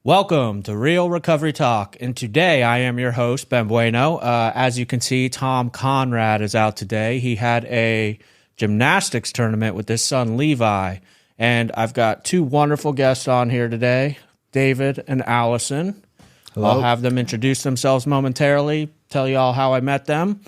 Welcome to Real Recovery Talk, and today I am your host, Ben Bueno. As you can see, Tom Conrad is out today. He had a gymnastics tournament with his son, Levi, and I've got two wonderful guests on here today, David and Allison. Hello. I'll have them introduce themselves momentarily, tell you all how I met them.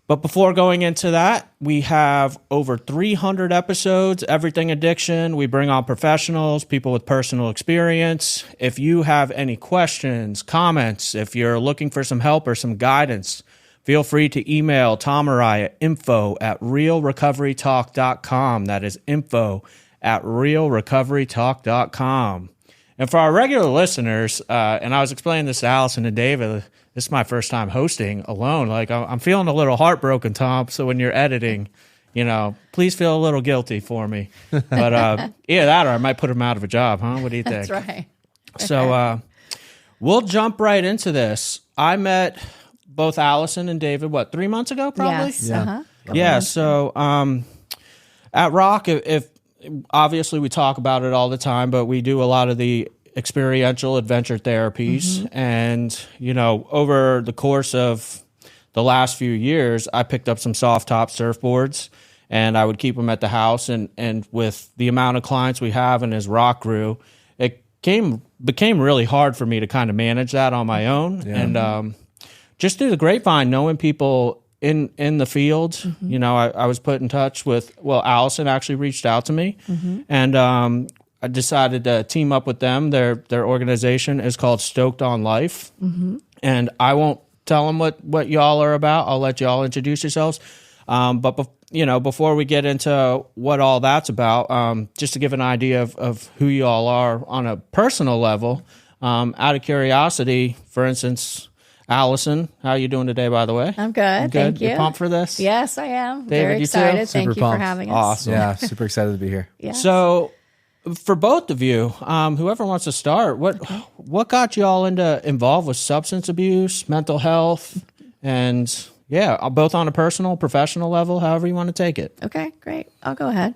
But before going into that, we have over 300 episodes, everything addiction. We bring on professionals, people with personal experience. If you have any questions, comments, if you're looking for some help or some guidance, feel free to email Tom or I at info@realrecoverytalk.com. That is info@realrecoverytalk.com. And for our regular listeners, and I was explaining this to Allison and David, this is my first time hosting alone. Like, I'm feeling a little heartbroken, Tom. So when you're editing, please feel a little guilty for me. But either that or I might put him out of a job, huh? What do you think? That's right. So we'll jump right into this. I met both Allison and David, 3 months ago, probably? Yes. Yeah. Uh-huh. Yeah, so at Rock, if obviously we talk about it all the time, but we do a lot of the experiential adventure therapies. And, over the course of the last few years, I picked up some soft top surfboards and I would keep them at the house. And with the amount of clients we have and as Rock grew, it became really hard for me to kind of manage that on my own. Yeah. And just through the grapevine, knowing people in the field, I was put in touch with, Allison actually reached out to me, and I decided to team up with them. Their organization is called Stoked on Life, and I won't tell them what y'all are about. I'll let y'all introduce yourselves. But before we get into what all that's about, just to give an idea of who y'all are on a personal level, out of curiosity, for instance, Allison, how are you doing today, by the way? I'm good. Thank you. You pumped for this? Yes, I am. David, Very you too? excited. Thank Super you for pumped. having us. Awesome. Yeah, super excited to be here. Yes. So, for both of you, whoever wants to start, what got you all involved with substance abuse, mental health, and both on a personal, professional level, however you want to take it. Okay, great. I'll go ahead.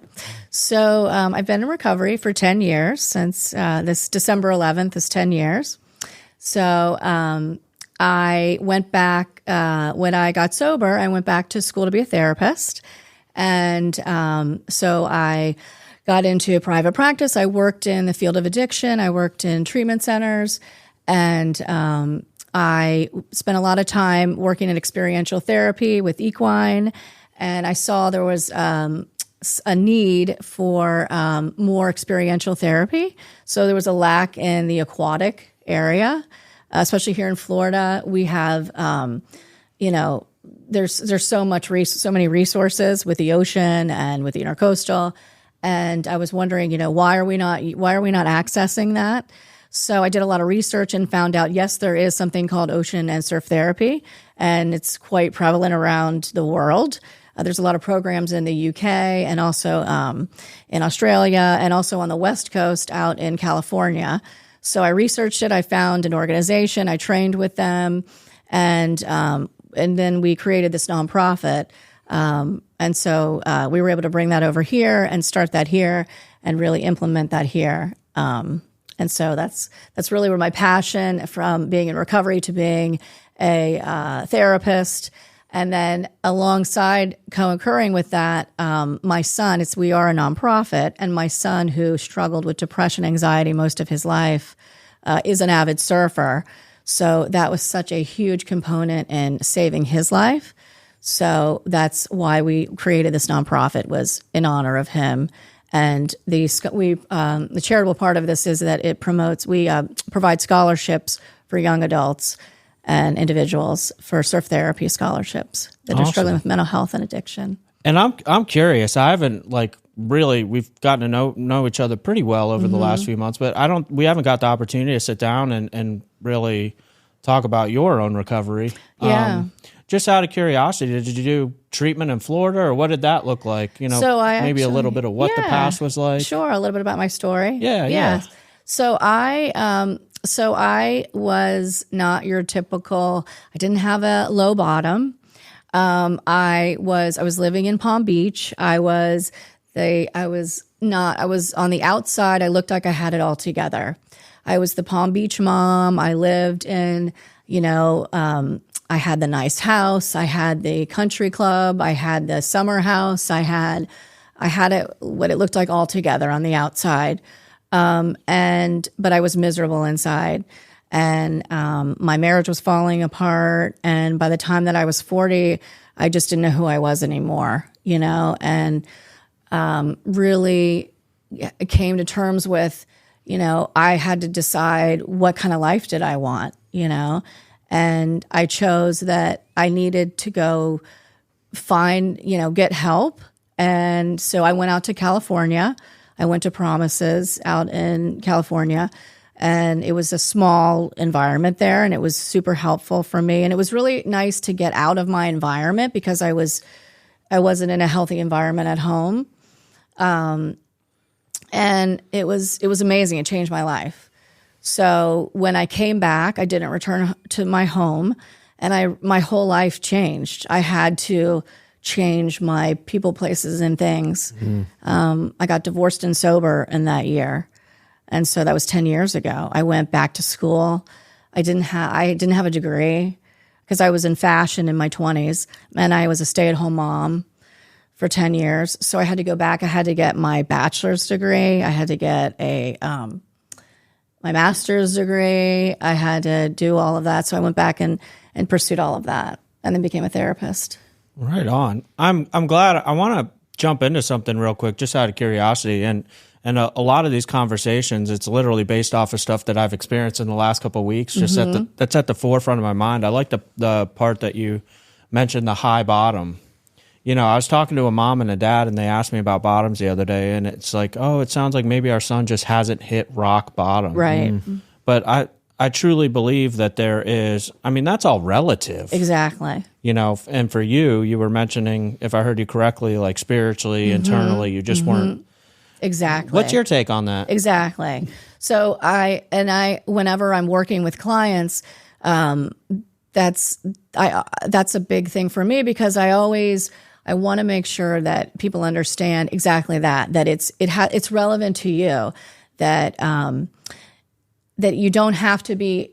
So I've been in recovery for 10 years. Since this December 11th is 10 years. So I went back, when I got sober, I went back to school to be a therapist. And so I got into private practice. I worked in the field of addiction. I worked in treatment centers. And I spent a lot of time working in experiential therapy with equine. And I saw there was a need for more experiential therapy. So there was a lack in the aquatic area. Especially here in Florida, we have, there's so many resources with the ocean and with the intercoastal, and I was wondering, why are we not accessing that? So I did a lot of research and found out, yes, there is something called ocean and surf therapy, and it's quite prevalent around the world. There's a lot of programs in the UK and also in Australia and also on the West Coast out in California. So I researched it. I found an organization. I trained with them, and then we created this nonprofit. And so we were able to bring that over here and start that here and really implement that here. And so that's really where my passion from being in recovery to being a therapist. And then alongside co-occurring with that, my son, we are a nonprofit, and my son, who struggled with depression, anxiety most of his life, is an avid surfer. So that was such a huge component in saving his life. So that's why we created this nonprofit, was in honor of him. And the charitable part of this is that it promotes, we provide scholarships for young adults and individuals for surf therapy scholarships that are struggling with mental health and addiction. And I'm curious. I haven't we've gotten to know each other pretty well over the last few months, but we haven't got the opportunity to sit down and really talk about your own recovery. Yeah. Just out of curiosity, did you do treatment in Florida, or what did that look like? Maybe a little bit of what the past was like. Sure, a little bit about my story. Yeah. So I was not your typical. I didn't have a low bottom. I was living in Palm Beach. I was on the outside. I looked like I had it all together. I was the Palm Beach mom. I lived in, I had the nice house. I had the country club. I had the summer house. I had it, what it looked like all together on the outside. But I was miserable inside. And my marriage was falling apart. And by the time that I was 40, I just didn't know who I was anymore, and really came to terms with, I had to decide what kind of life did I want, and I chose that I needed to go find, get help. And so I went out to California. I went to Promises out in California, and it was a small environment there, and it was super helpful for me. And it was really nice to get out of my environment because I wasn't in a healthy environment at home. And it was amazing. It changed my life. So when I came back, I didn't return to my home, and my whole life changed. I had to change my people, places, and things. I got divorced and sober in that year. And so that was 10 years ago. I went back to school. I didn't have a degree because I was in fashion in my 20s, and I was a stay-at-home mom for 10 years. So I had to go back. I had to get my bachelor's degree. I had to get my master's degree. I had to do all of that. So I went back and pursued all of that, and then became a therapist. Right on. I'm glad. I want to jump into something real quick, just out of curiosity. And a lot of these conversations, it's literally based off of stuff that I've experienced in the last couple of weeks. Just that's at the forefront of my mind. I like the part that you mentioned, the high bottom. I was talking to a mom and a dad, and they asked me about bottoms the other day, and it's like, oh, it sounds like maybe our son just hasn't hit rock bottom. Right. But I truly believe that there is, that's all relative. Exactly. And for you were mentioning, if I heard you correctly, like spiritually, internally, you just weren't. Exactly. What's your take on that? Exactly. So whenever I'm working with clients, that's a big thing for me, because I want to make sure that people understand exactly that it's relevant to you, that you don't have to be,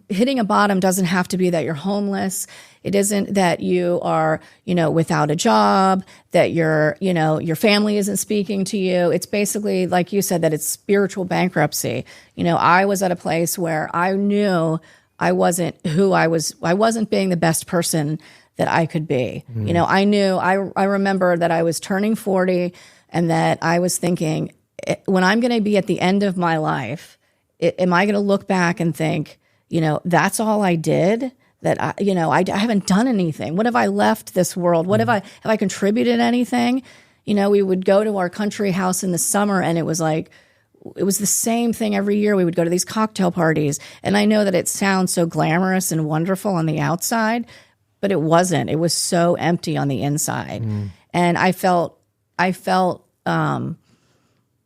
hitting a bottom doesn't have to be that you're homeless. It isn't that you are, without a job, that your family isn't speaking to you. It's basically, like you said, that it's spiritual bankruptcy. I was at a place where I knew I wasn't who I was. I wasn't being the best person that I could be. I remember that I was turning 40, and that I was thinking, when I'm going to be at the end of my life, am I going to look back and think, that's all I did? That I haven't done anything. What have I left this world? What have I contributed anything? We would go to our country house in the summer, and it was the same thing every year. We would go to these cocktail parties, and I know that it sounds so glamorous and wonderful on the outside, but it wasn't. It was so empty on the inside, and I felt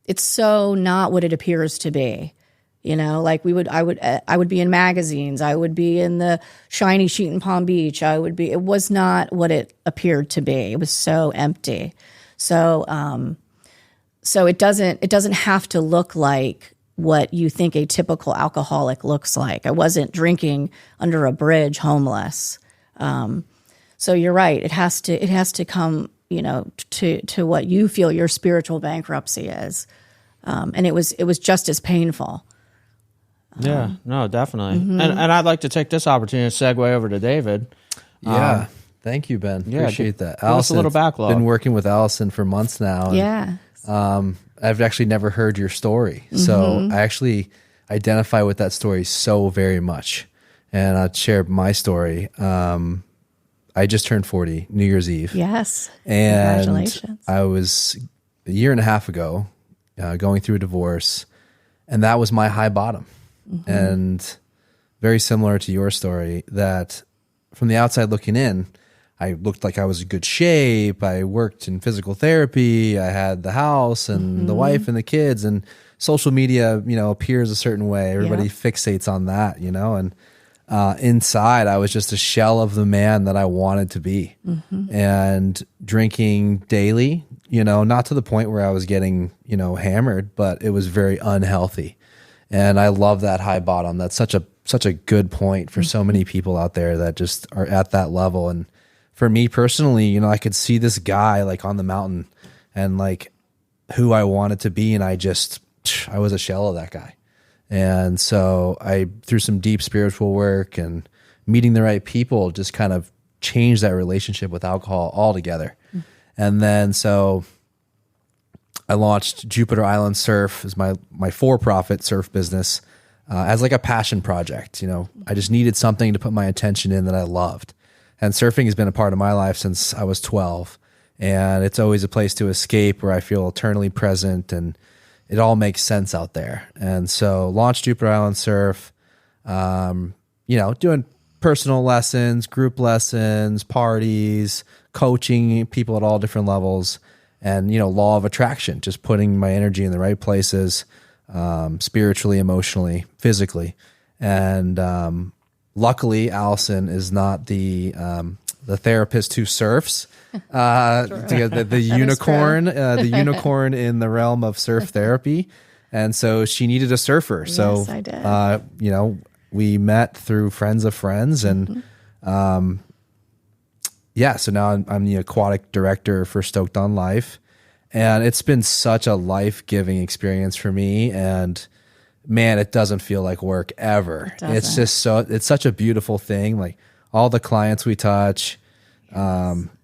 it's so not what it appears to be. I would be in magazines. I would be in the shiny sheet in Palm Beach. It was not what it appeared to be. It was so empty. So it doesn't have to look like what you think a typical alcoholic looks like. I wasn't drinking under a bridge, homeless. So you're right. It has to come, to what you feel your spiritual bankruptcy is. And it was just as painful. Yeah, no, definitely. And I'd like to take this opportunity to segue over to David. Yeah. Thank you, Ben. Appreciate that. Give us a little backlog. Been working with Allison for months now. Yeah. I've actually never heard your story. So I actually identify with that story so very much. And I'll share my story. I just turned 40, New Year's Eve. Yes. And congratulations. I was a year and a half ago going through a divorce, and that was my high bottom. And very similar to your story, that from the outside looking in, I looked like I was in good shape. I worked in physical therapy. I had the house and the wife and the kids, and social media, appears a certain way. Everybody fixates on that, and inside I was just a shell of the man that I wanted to be, and drinking daily, not to the point where I was getting, hammered, but it was very unhealthy. And I love that high bottom. That's such a good point for so many people out there that just are at that level. And for me personally, you know, I could see this guy like on the mountain and like who I wanted to be. And I was a shell of that guy. And so through some deep spiritual work and meeting the right people, just kind of changed that relationship with alcohol altogether. And then, so I launched Jupiter Island Surf as my for-profit surf business, as like a passion project. You know, I just needed something to put my attention in that I loved. And surfing has been a part of my life since I was 12. And it's always a place to escape where I feel eternally present, and it all makes sense out there. And so launched Jupiter Island Surf, you know, doing personal lessons, group lessons, parties, coaching people at all different levels, and, you know, law of attraction, just putting my energy in the right places, spiritually, emotionally, physically. And luckily, Allison is not the therapist who surfs. The unicorn, the unicorn in the realm of surf therapy, and so she needed a surfer. Yes, so I did. You know, we met through friends of friends, and yeah. So now I'm the aquatic director for Stoked on Life, and it's been such a life-giving experience for me. And man, it doesn't feel like work ever. It's just it's such a beautiful thing. Like all the clients we touch.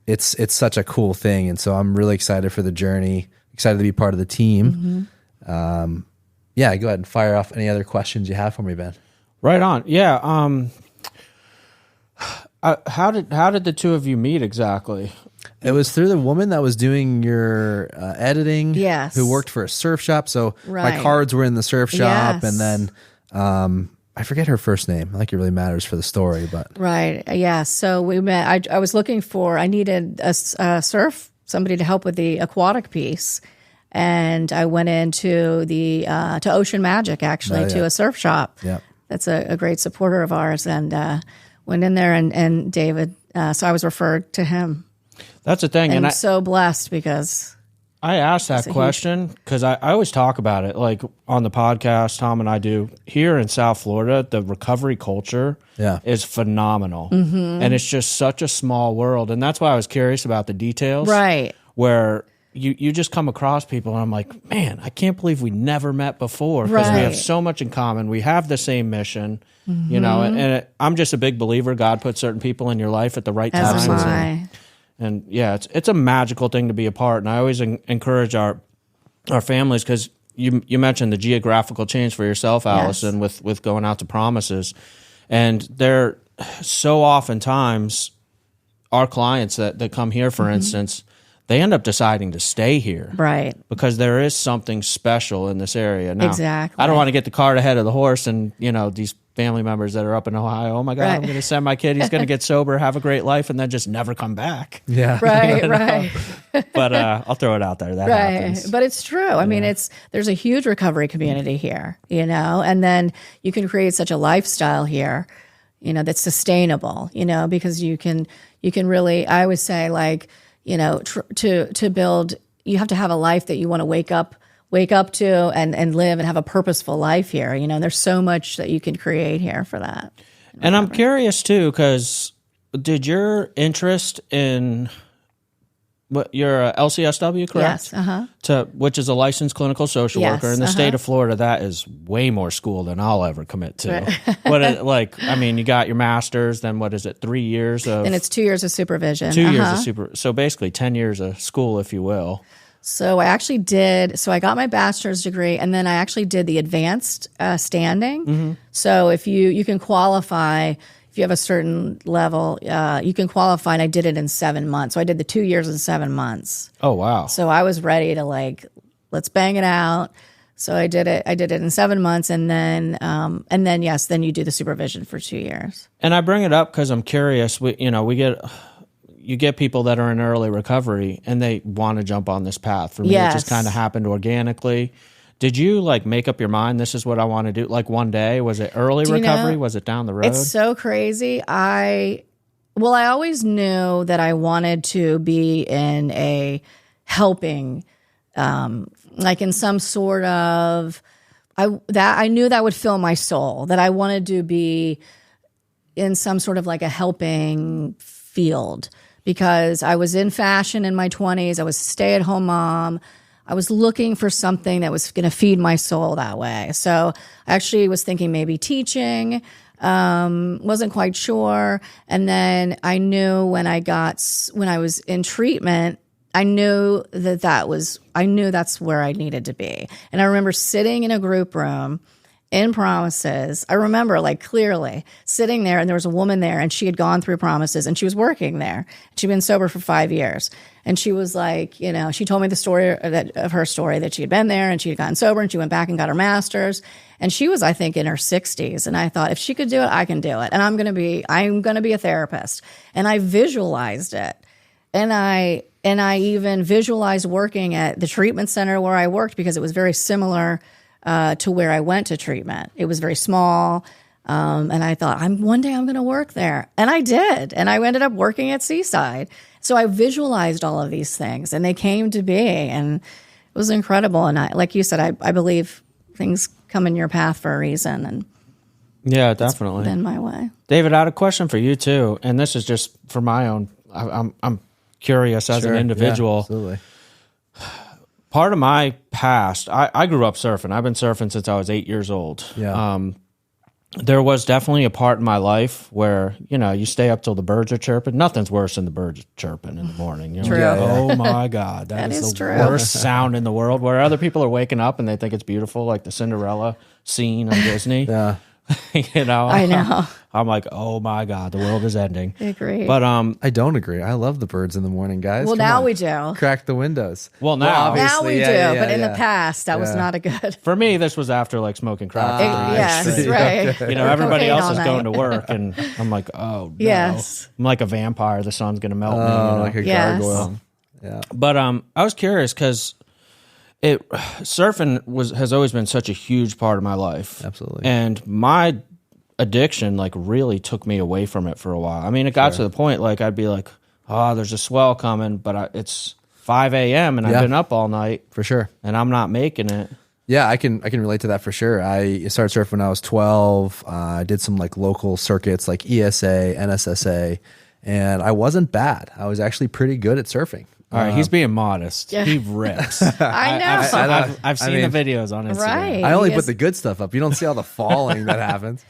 It's such a cool thing. And so I'm really excited for the journey, excited to be part of the team. Yeah, go ahead and fire off any other questions you have for me, Ben. Right on. Yeah. How did the two of you meet exactly? It was through the woman that was doing your editing. Yes. Who worked for a surf shop. So Right. my cards were in the surf shop. Yes. And then I forget her first name. I think it really matters for the story, but Right. Yeah. So we met. I was looking I needed a somebody to help with the aquatic piece. And I went into to Ocean Magic, actually, to a surf shop. Yep. That's a great supporter of ours. And went in there, and David, so I was referred to him. That's the thing. And I'm so blessed because I asked that question because I always talk about it, like on the podcast, Tom and I do. Here in South Florida, the recovery culture is phenomenal. And it's just such a small world. And that's why I was curious about the details. Right. Where you just come across people and I'm like, man, I can't believe we never met before because we have so much in common. We have the same mission, you know, and I'm just a big believer God put certain people in your life at the right time. As am I. And yeah, it's a magical thing to be a part. And I always encourage our families, because you mentioned the geographical change for yourself, Allison, with going out to promises. And they're so oftentimes our clients that come here, for instance, they end up deciding to stay here. Right. Because there is something special in this area. Now, Exactly. I don't want to get the cart ahead of the horse and, you know, these family members that are up in Ohio, oh my God, I'm going to send my kid, he's going to get sober, have a great life, and then just never come back. yeah. Right, right. But I'll throw it out there. That happens. But it's true. I mean, there's a huge recovery community here, you know, and then you can create such a lifestyle here, you know, that's sustainable, you know, because you can really, I always say, like, you know, to build, you have to have a life that you want to wake up to and live and have a purposeful life here. You know, there's so much that you can create here for that. And I'm curious too, because did your interest in what you're a LCSW, correct? Yes. Which is a licensed clinical social worker in the state of Florida. That is way more school than I'll ever commit to. Right. I mean, you got your master's, then what is it? 3 years of, and it's 2 years of supervision. 2 years of so basically 10 years of school, if you will. So I got my bachelor's degree, and then I actually did the advanced standing. So if you can qualify, if you have a certain level, you can qualify, and I did it in 7 months. So I did the 2 years in 7 months. Oh, wow. So I was ready to let's bang it out. So I did it in 7 months, and then then you do the supervision for 2 years. And I bring it up because I'm curious. You get people that are in early recovery and they want to jump on this path. For me, it just kind of happened organically. Did you make up your mind, this is what I want to do? Like one day, was it early recovery? Was it down the road? It's so crazy. I always knew that I wanted to be in a helping, in some sort of I knew that would fill my soul, that I wanted to be in some sort of like a helping field, because I was in fashion in my 20s. I was a stay-at-home mom. I was looking for something that was going to feed my soul that way. So I actually was thinking maybe teaching, wasn't quite sure. And then I knew when I was in treatment, I knew that's where I needed to be. And I remember sitting in a group room in Promises. I remember like clearly sitting there, and there was a woman there, and she had gone through Promises, and she was working there. She'd been sober for 5 years. And she was like, she told me the story of her story, that she had been there and she had gotten sober, and she went back and got her master's. And she was, I think, in her 60s. And I thought, if she could do it, I can do it. And I'm going to be a therapist. And I visualized it. And I even visualized working at the treatment center where I worked, because it was very similar to where I went to treatment. It was very small. And I thought, one day I'm going to work there. And I did. And I ended up working at Seaside. So I visualized all of these things, and they came to be, and it was incredible. And like you said, I believe things come in your path for a reason. And yeah, definitely. It's been my way. David, I had a question for you too. And this is just for my own, I'm curious as an individual. Yeah, absolutely. Part of my past, I grew up surfing. I've been surfing since I was 8 years old. Yeah. There was definitely a part in my life where, you stay up till the birds are chirping. Nothing's worse than the birds chirping in the morning. You're True. like, oh my God, that is the true. worst sound in the world, where other people are waking up and they think it's beautiful, like the Cinderella scene on Disney. Yeah. I know. I'm like, oh my God, the world is ending. I agree. But I don't agree. I love the birds in the morning, guys. Well, Come now on. we do. Crack the windows. Well, now we yeah, do. But in yeah. the past, that was not a good. for me, this was after like smoking crack. Yes, right. Everybody Cocaine else all is night. going to work, and I'm like, oh no. Yes. I'm like a vampire. The sun's gonna melt me. Like a Yes. gargoyle. Yeah. But I was curious because surfing has always been such a huge part of my life. Absolutely. And my addiction like really took me away from it for a while. I mean, it got to the point like I'd be like, oh, there's a swell coming, but it's 5 a.m. and I've been up all night For sure. and I'm not making it. Yeah, I can relate to that for sure. I started surfing when I was 12. I did some like local circuits like ESA, NSSA, and I wasn't bad. I was actually pretty good at surfing. All right, he's being modest. Yeah. He rips. I know. I've seen the videos on Instagram. Right. I only Yes. put the good stuff up. You don't see all the falling that happens.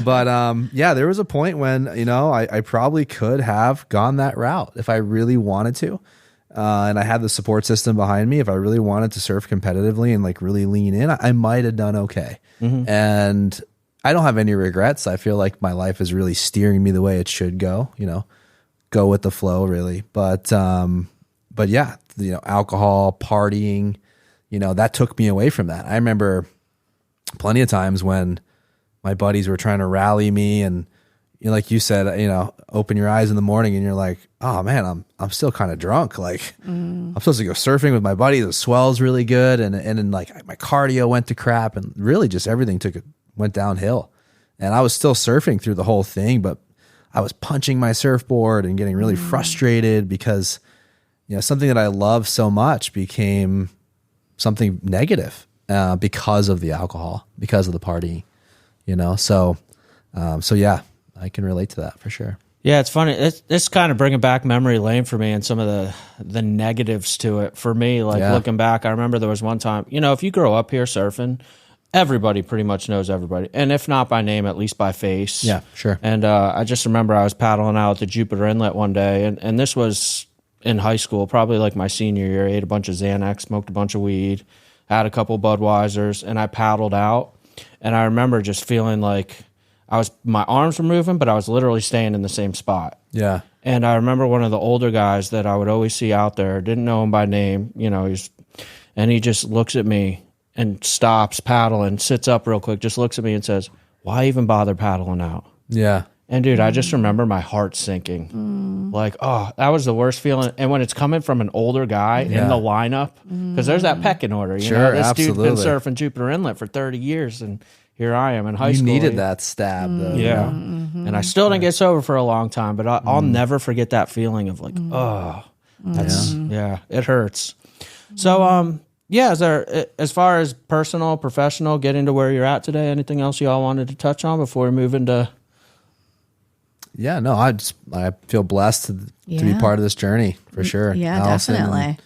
But yeah, there was a point when, I probably could have gone that route if I really wanted to. And I had the support system behind me. If I really wanted to surf competitively and like really lean in, I might have done okay. Mm-hmm. And I don't have any regrets. I feel like my life is really steering me the way it should go, go with the flow really. But yeah, alcohol, partying, that took me away from that. I remember plenty of times when my buddies were trying to rally me, and like you said, open your eyes in the morning and you're like, oh man, I'm still kind of drunk. Like I'm supposed to go surfing with my buddy. The swell's really good. And then like my cardio went to crap, and really just everything went downhill. And I was still surfing through the whole thing, but I was punching my surfboard and getting really frustrated because something that I love so much became something negative because of the alcohol, because of the party, So yeah, I can relate to that for sure. Yeah, it's funny. It's kind of bringing back memory lane for me and some of the negatives to it. For me, like looking back, I remember there was one time, if you grow up here surfing, everybody pretty much knows everybody. And if not by name, at least by face. Yeah, sure. And I just remember I was paddling out at the Jupiter Inlet one day, and this was in high school, probably like my senior year. I ate a bunch of Xanax, smoked a bunch of weed, had a couple Budweisers, and I paddled out. And I remember just feeling like my arms were moving, but I was literally staying in the same spot. Yeah. And I remember one of the older guys that I would always see out there, didn't know him by name, and he just looks at me and stops paddling, sits up real quick, just looks at me and says, why even bother paddling out? Yeah. And dude, I just remember my heart sinking. Like, oh, that was the worst feeling. And when it's coming from an older guy in the lineup, because there's that pecking order. This absolutely. dude's been surfing Jupiter Inlet for 30 years, and here I am in high You school. needed that stab, though. Yeah. And I still didn't get sober for a long time, but I'll never forget that feeling of like, oh, that's, it hurts. So, Yeah, is there, as far as personal, professional, getting to where you're at today, anything else you all wanted to touch on before we move into? Yeah, no, I feel blessed to be part of this journey for sure. Yeah, Allison definitely.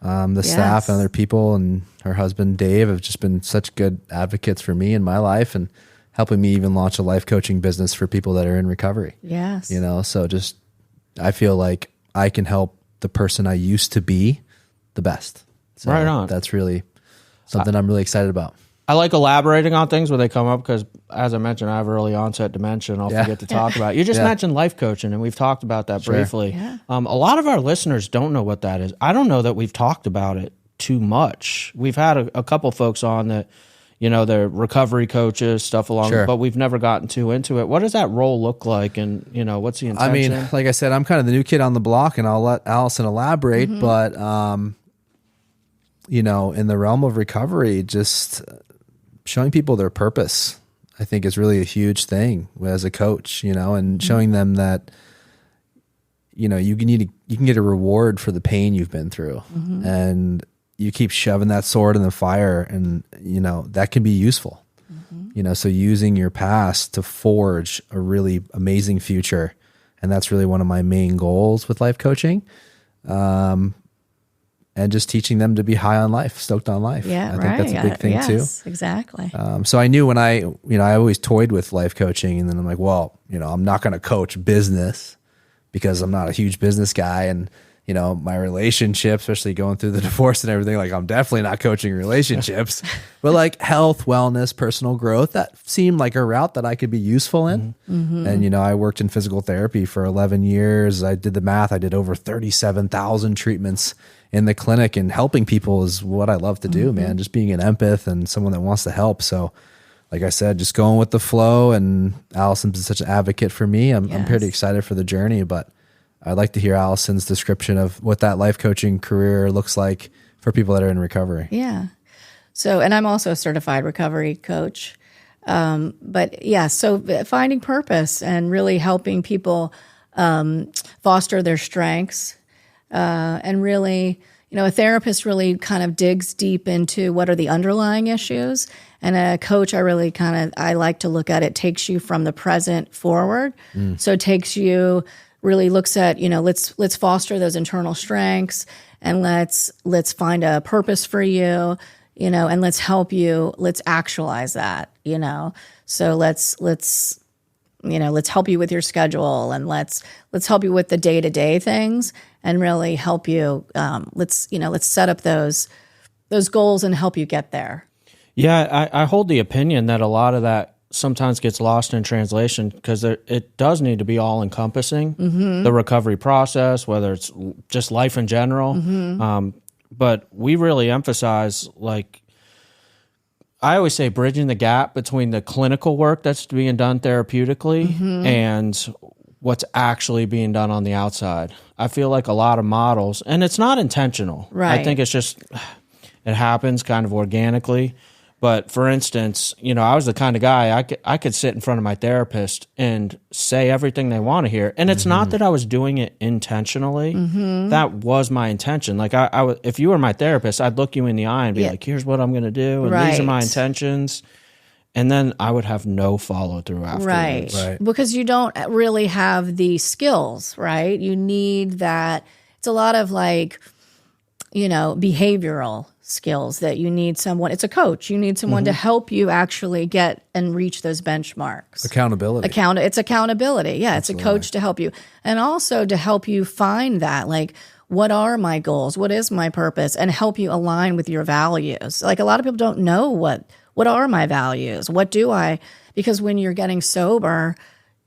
And, the staff and other people and her husband, Dave, have just been such good advocates for me in my life and helping me even launch a life coaching business for people that are in recovery. Yes. You know, so just, I feel like I can help the person I used to be the best. So right on. That's really something I'm really excited about. I like elaborating on things when they come up because, as I mentioned, I have early onset dementia and I'll forget to talk about it. You just mentioned life coaching, and we've talked about that briefly. Yeah. A lot of our listeners don't know what that is. I don't know that we've talked about it too much. We've had a couple folks on that, you know, they're recovery coaches, stuff along, but we've never gotten too into it. What does that role look like, and, you know, what's the intention? I mean, like I said, I'm kind of the new kid on the block, and I'll let Allison elaborate, but you know, in the realm of recovery, just showing people their purpose, I think, is really a huge thing as a coach, you know, and showing them that, you know, you can get a reward for the pain you've been through, and you keep shoving that sword in the fire, and, you know, that can be useful, you know, so using your past to forge a really amazing future. And that's really one of my main goals with life coaching. And just teaching them to be high on life, stoked on life. Yeah, I think that's a big thing too. Exactly. So I knew when I always toyed with life coaching, and then I'm like, well, you know, I'm not going to coach business because I'm not a huge business guy. And, you know, my relationship, especially going through the divorce and everything, like, I'm definitely not coaching relationships, but like health, wellness, personal growth, that seemed like a route that I could be useful in. And, you know, I worked in physical therapy for 11 years. I did the math. I did over 37,000 treatments in the clinic, and helping people is what I love to do, man. Just being an empath and someone that wants to help. So like I said, just going with the flow, and Allison's such an advocate for me. I'm pretty excited for the journey, but I'd like to hear Allison's description of what that life coaching career looks like for people that are in recovery. Yeah. So, and I'm also a certified recovery coach. But yeah, so finding purpose and really helping people foster their strengths, and really, you know, a therapist really kind of digs deep into what are the underlying issues. And a coach, I like to look at it, takes you from the present forward. So it takes you, really looks at, you know, let's foster those internal strengths, and let's find a purpose for you, you know, and let's help you, let's actualize that, you know. So let's help you with your schedule, and let's help you with the day-to-day things, and really help you. Let's set up those goals and help you get there. Yeah, I hold the opinion that a lot of that sometimes gets lost in translation, because it does need to be all encompassing, the recovery process, whether it's just life in general. But we really emphasize, like, I always say, bridging the gap between the clinical work that's being done therapeutically and what's actually being done on the outside. I feel like a lot of models, and it's not intentional. Right. I think it's just, it happens kind of organically. But for instance, you know, I was the kind of guy, I could sit in front of my therapist and say everything they want to hear. And it's not that I was doing it intentionally. That was my intention. Like, if you were my therapist, I'd look you in the eye and be like, here's what I'm going to do, and these are my intentions. And then I would have no follow through afterwards. Right. Because you don't really have the skills, right? You need that. It's a lot of, like, you know, behavioral skills that you need someone. It's a coach. You need someone to help you actually get and reach those benchmarks. Accountability. It's accountability. Yeah, it's a coach to help you. And also to help you find that, like, what are my goals? What is my purpose? And help you align with your values. Like, a lot of people don't know what are my values? What do I? Because when you're getting sober,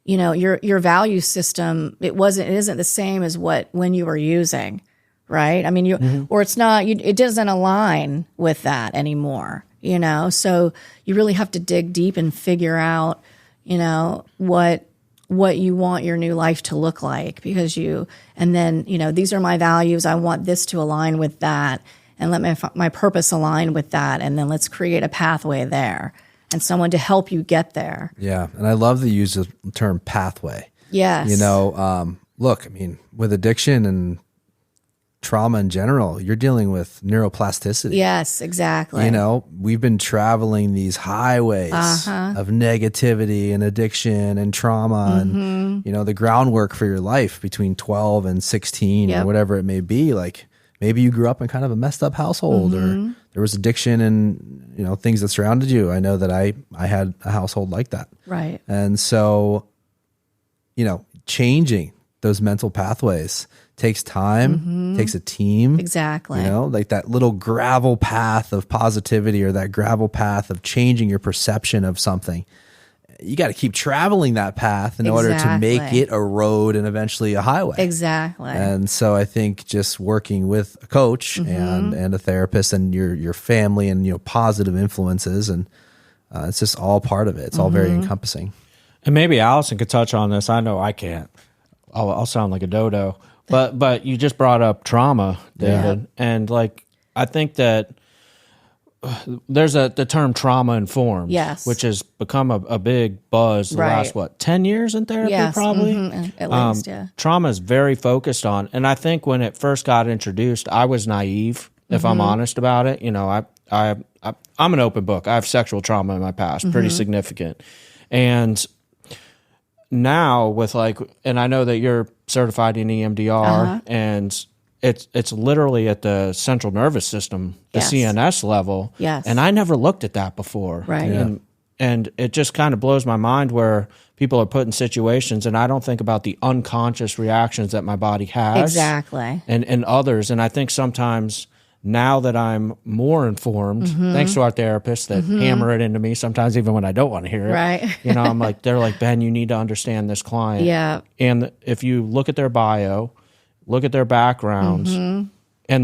you know, your value system, it isn't the same as when you were using. Right? I mean, or it's not, it doesn't align with that anymore, you know? So you really have to dig deep and figure out, you know, what you want your new life to look like, and then, you know, these are my values. I want this to align with that, and let my purpose align with that. And then let's create a pathway there and someone to help you get there. Yeah. And I love the use of the term pathway. Yes. You know, look, I mean, with addiction and trauma in general, you're dealing with neuroplasticity. Yes, exactly. You know, we've been traveling these highways of negativity and addiction and trauma and, you know, the groundwork for your life between 12 and 16 or whatever it may be. Like maybe you grew up in kind of a messed up household or there was addiction and, you know, things that surrounded you. I know that I had a household like that. Right. And so, you know, changing those mental pathways takes time, takes a team. Exactly. You know, like that little gravel path of positivity or that gravel path of changing your perception of something. You got to keep traveling that path in order to make it a road and eventually a highway. Exactly. And so I think just working with a coach and a therapist and your family and, you know, positive influences, and it's just all part of it. It's all very encompassing. And maybe Allison could touch on this. I know I can't. I'll sound like a dodo. But you just brought up trauma, David, and like I think that there's the term trauma informed, which has become a big buzz the last 10 years in therapy, probably at least. Trauma is very focused on, and I think when it first got introduced, I was naive, if I'm honest about it. You know, I'm an open book. I have sexual trauma in my past, pretty significant, and now with and I know that you're certified in EMDR, and it's literally at the central nervous system, the CNS level. Yes. And I never looked at that before. Right. Yeah. And it just kind of blows my mind where people are put in situations and I don't think about the unconscious reactions that my body has. Exactly. And others. And I think sometimes now that I'm more informed, thanks to our therapists that hammer it into me sometimes even when I don't want to hear it. Right. You know, I'm like, they're like, Ben, you need to understand this client. Yeah. And if you look at their bio, look at their backgrounds and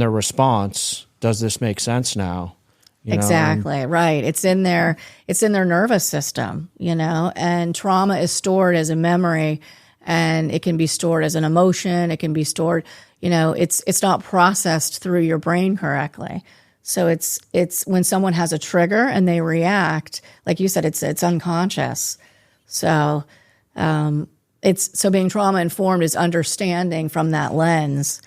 their response, does this make sense now? You exactly. Right. It's in their nervous system, you know, and trauma is stored as a memory and it can be stored as an emotion. It can be stored, you know, it's not processed through your brain correctly. So it's when someone has a trigger and they react, like you said, it's unconscious. So, so being trauma informed is understanding from that lens,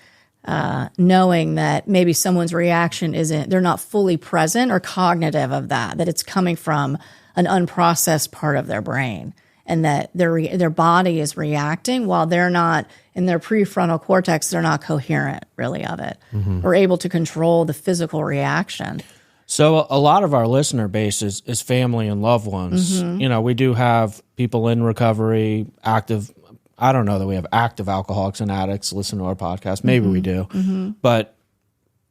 knowing that maybe someone's reaction they're not fully present or cognitive of that it's coming from an unprocessed part of their brain, and that their body is reacting while they're not in their prefrontal cortex. They're not coherent really of it or able to control the physical reaction. So a lot of our listener base is family and loved ones. You know, we do have people in recovery, active. I don't know that we have active alcoholics and addicts listen to our podcast. Maybe we do. But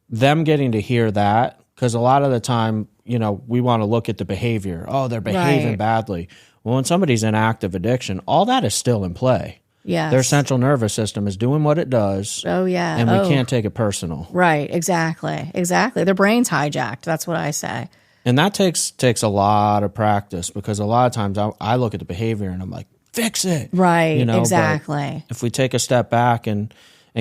them getting to hear that, because a lot of the time, you know, we want to look at the behavior. Oh, they're behaving badly. Well, when somebody's in active addiction, all that is still in play. Yes. Their central nervous system is doing what it does. Oh, yeah. And we can't take it personal. Right. Exactly. Their brain's hijacked. That's what I say. And that takes a lot of practice, because a lot of times I look at the behavior and I'm like, fix it. Right. You know, exactly. if we take a step back and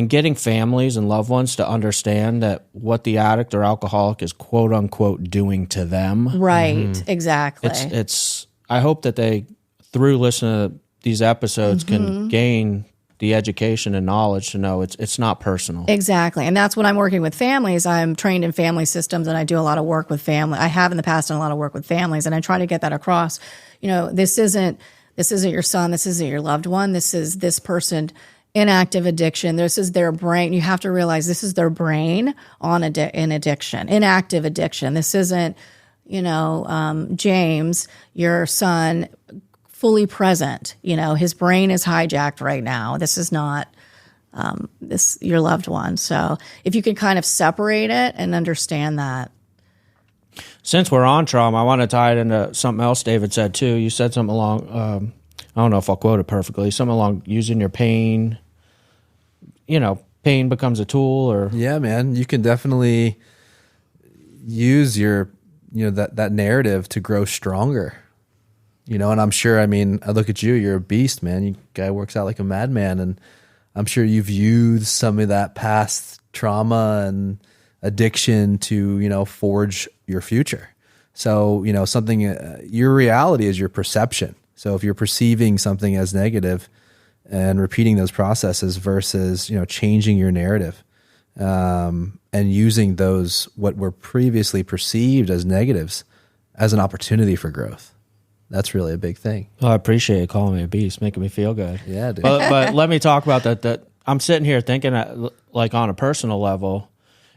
getting families and loved ones to understand that what the addict or alcoholic is quote unquote doing to them. Right. Exactly. It's I hope that they, through listening to these episodes, can gain the education and knowledge to know it's not personal. Exactly. And that's when I'm working with families. I'm trained in family systems and I do a lot of work with family. I have in the past done a lot of work with families, and I try to get that across. You know, this isn't your son, this isn't your loved one. This is this person in active addiction. This is their brain. You have to realize this is their brain in addiction, in active addiction. This isn't, you know, James, your son, fully present. You know, his brain is hijacked right now. This is not your loved one. So if you can kind of separate it and understand that. Since we're on trauma, I want to tie it into something else David said too. You said something along, I don't know if I'll quote it perfectly, something along using your pain, you know, pain becomes a tool, or... Yeah, man, you can definitely use your, you know, that narrative to grow stronger. You know, and I'm sure, I mean, I look at you, you're a beast, man. You guy works out like a madman, and I'm sure you've used some of that past trauma and addiction to, you know, forge your future. So, you know, something, your reality is your perception. So if you're perceiving something as negative and repeating those processes versus, you know, changing your narrative and using those, what were previously perceived as negatives, as an opportunity for growth. That's really a big thing. Well, I appreciate you calling me a beast, making me feel good. Yeah, dude. But let me talk about that I'm sitting here thinking like on a personal level,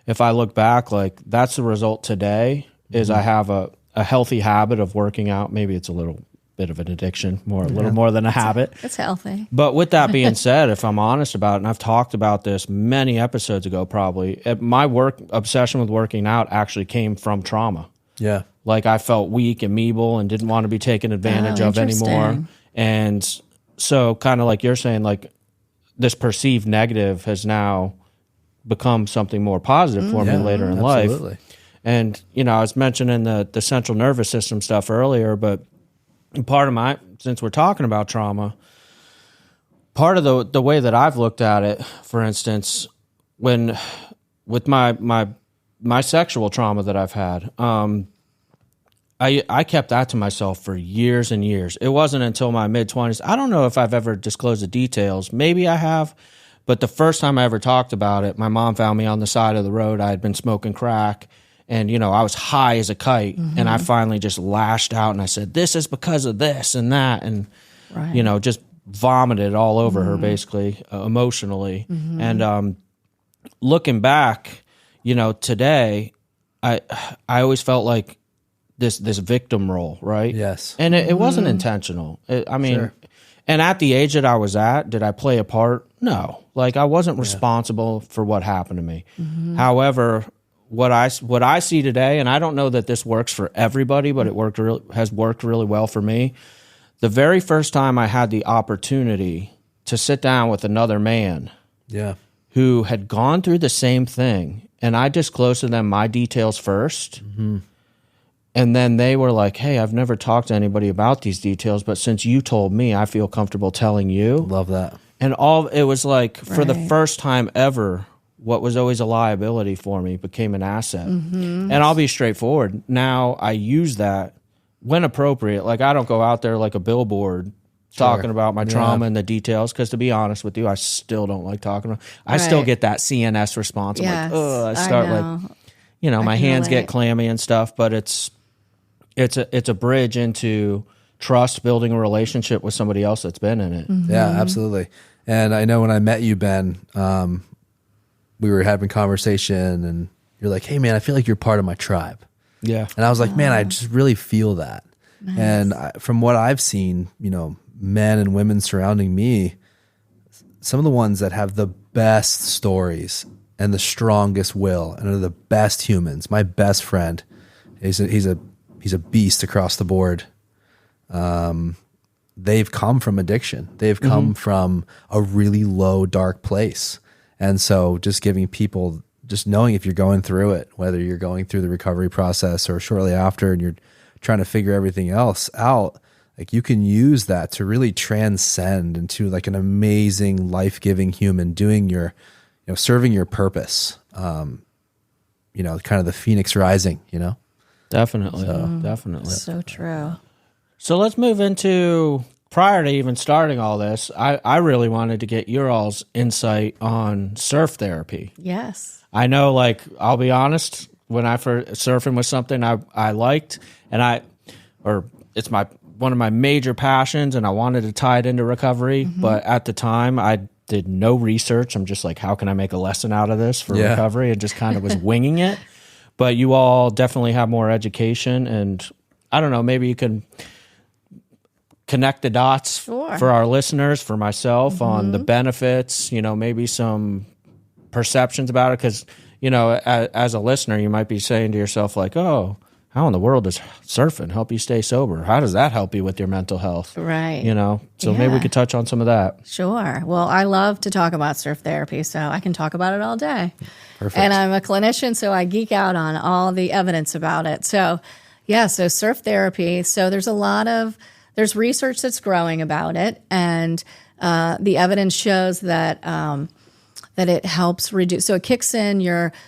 if I look back, like that's the result today is I have a healthy habit of working out. Maybe it's a little bit of an addiction, a little more than a habit. It's healthy. But with that being said, if I'm honest about it, and I've talked about this many episodes ago probably, my obsession with working out actually came from trauma. Yeah. Like I felt weak and meeble and didn't want to be taken advantage of anymore. And so kind of like you're saying, like this perceived negative has now become something more positive for me later in life. And, you know, I was mentioning the central nervous system stuff earlier, but part of since we're talking about trauma, part of the way that I've looked at it, for instance, with my sexual trauma that I've had, I kept that to myself for years and years. It wasn't until my mid-20s. I don't know if I've ever disclosed the details. Maybe I have, but the first time I ever talked about it, my mom found me on the side of the road. I had been smoking crack, and, you know, I was high as a kite, and I finally just lashed out, and I said, this is because of this and that, and, you know, just vomited all over her, basically, emotionally. And looking back, you know, today, I always felt like this victim role, right? Yes. And it wasn't intentional. And at the age that I was at, did I play a part? No. Like I wasn't responsible for what happened to me. However, what I see today, and I don't know that this works for everybody, but has worked really well for me. The very first time I had the opportunity to sit down with another man who had gone through the same thing, and I disclosed to them my details first, and then they were like, hey, I've never talked to anybody about these details, but since you told me, I feel comfortable telling you. Love that. And it was like, for the first time ever, what was always a liability for me became an asset. And I'll be straightforward. Now I use that when appropriate. Like I don't go out there like a billboard talking about my trauma and the details, because to be honest with you, I still don't like talking about it. I still get that CNS response. I'm like, ugh, I start like, you know, my hands get clammy and stuff, but it's a bridge into trust, building a relationship with somebody else that's been in it. Yeah, absolutely. And I know when I met you, Ben, we were having conversation, and you're like, hey man, I feel like you're part of my tribe. Yeah. And I was like, man, I just really feel that. And from what I've seen, you know, men and women surrounding me, some of the ones that have the best stories and the strongest will and are the best humans. My best friend, he's a beast across the board. They've come from addiction. They've come from a really low, dark place. And so just giving people, just knowing if you're going through it, whether you're going through the recovery process or shortly after and you're trying to figure everything else out, like you can use that to really transcend into like an amazing, life-giving human doing your, you know, serving your purpose. You know, kind of the phoenix rising, you know? Definitely. Definitely. So true. So let's move into, prior to even starting all this, I really wanted to get your all's insight on surf therapy. Yes. I know, like, I'll be honest, when I first surfing was something I liked, and it's one of my major passions, and I wanted to tie it into recovery, but at the time I did no research. I'm just like, how can I make a lesson out of this for recovery? And just kind of was winging it. But you all definitely have more education, and I don't know, maybe you can connect the dots for our listeners, for myself, on the benefits, you know, maybe some perceptions about it. Because, you know, as a listener, you might be saying to yourself like, oh, how in the world does surfing help you stay sober? How does that help you with your mental health? Right. You know, so maybe we could touch on some of that. Sure. Well, I love to talk about surf therapy, so I can talk about it all day. Perfect. And I'm a clinician, so I geek out on all the evidence about it. So, yeah, so surf therapy. So there's research that's growing about it, and the evidence shows that that it helps reduce. So it kicks in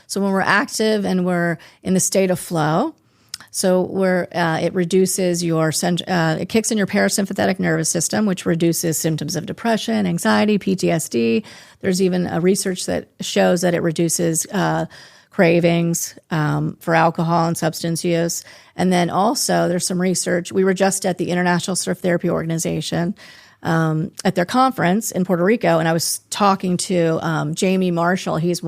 so when we're active and we're in the state of flow, So it reduces it kicks in your parasympathetic nervous system, which reduces symptoms of depression, anxiety, PTSD. There's even a research that shows that it reduces cravings for alcohol and substance use. And then also there's some research. We were just at the International Surf Therapy Organization at their conference in Puerto Rico, and I was talking to Jamie Marshall. He's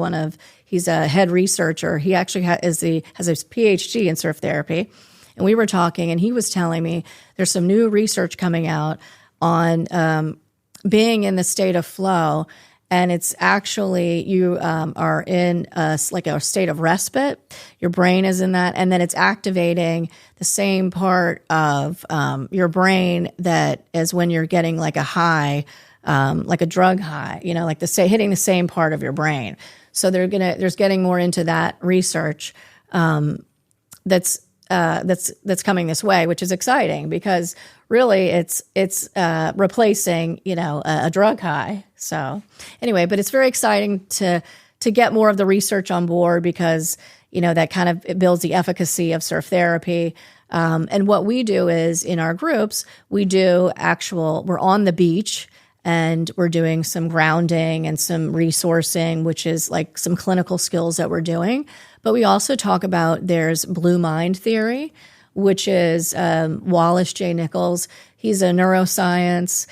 a head researcher. He actually has a PhD in surf therapy. And we were talking, and he was telling me there's some new research coming out on being in the state of flow. And it's actually, you are in a state of respite. Your brain is in that. And then it's activating the same part of your brain that is when you're getting like a high, like a drug high, like hitting the same part of your brain. So there's getting more into that research that's coming this way, which is exciting because really it's replacing a drug high. So anyway, but it's very exciting to get more of the research on board because that kind of it builds the efficacy of surf therapy. And what we do is in our groups we're on the beach. And we're doing some grounding and some resourcing, which is like some clinical skills that we're doing. But we also talk about there's blue mind theory, which is Wallace J. Nichols. He's a neuroscientist,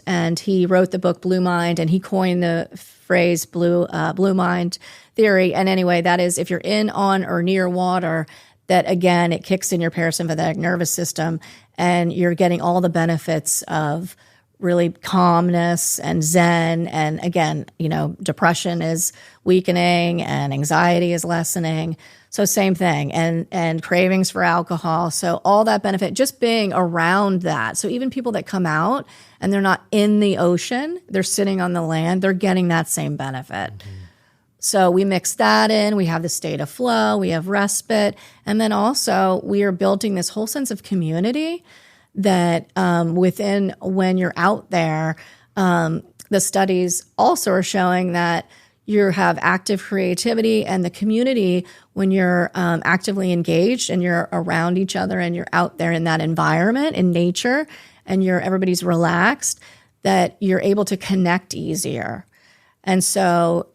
and he wrote the book Blue Mind, and he coined the phrase blue mind theory. And anyway, that is if you're in, on, or near water, that again, it kicks in your parasympathetic nervous system and you're getting all the benefits of really calmness and zen. And again, depression is weakening and anxiety is lessening. So same thing. And cravings for alcohol. So all that benefit, just being around that. So even people that come out and they're not in the ocean, they're sitting on the land, they're getting that same benefit. Mm-hmm. So we mix that in. We have the state of flow. We have respite. And then also we are building this whole sense of community that within when you're out there, the studies also are showing that you have active creativity and the community when you're actively engaged and you're around each other and you're out there in that environment in nature and everybody's relaxed, that you're able to connect easier. And so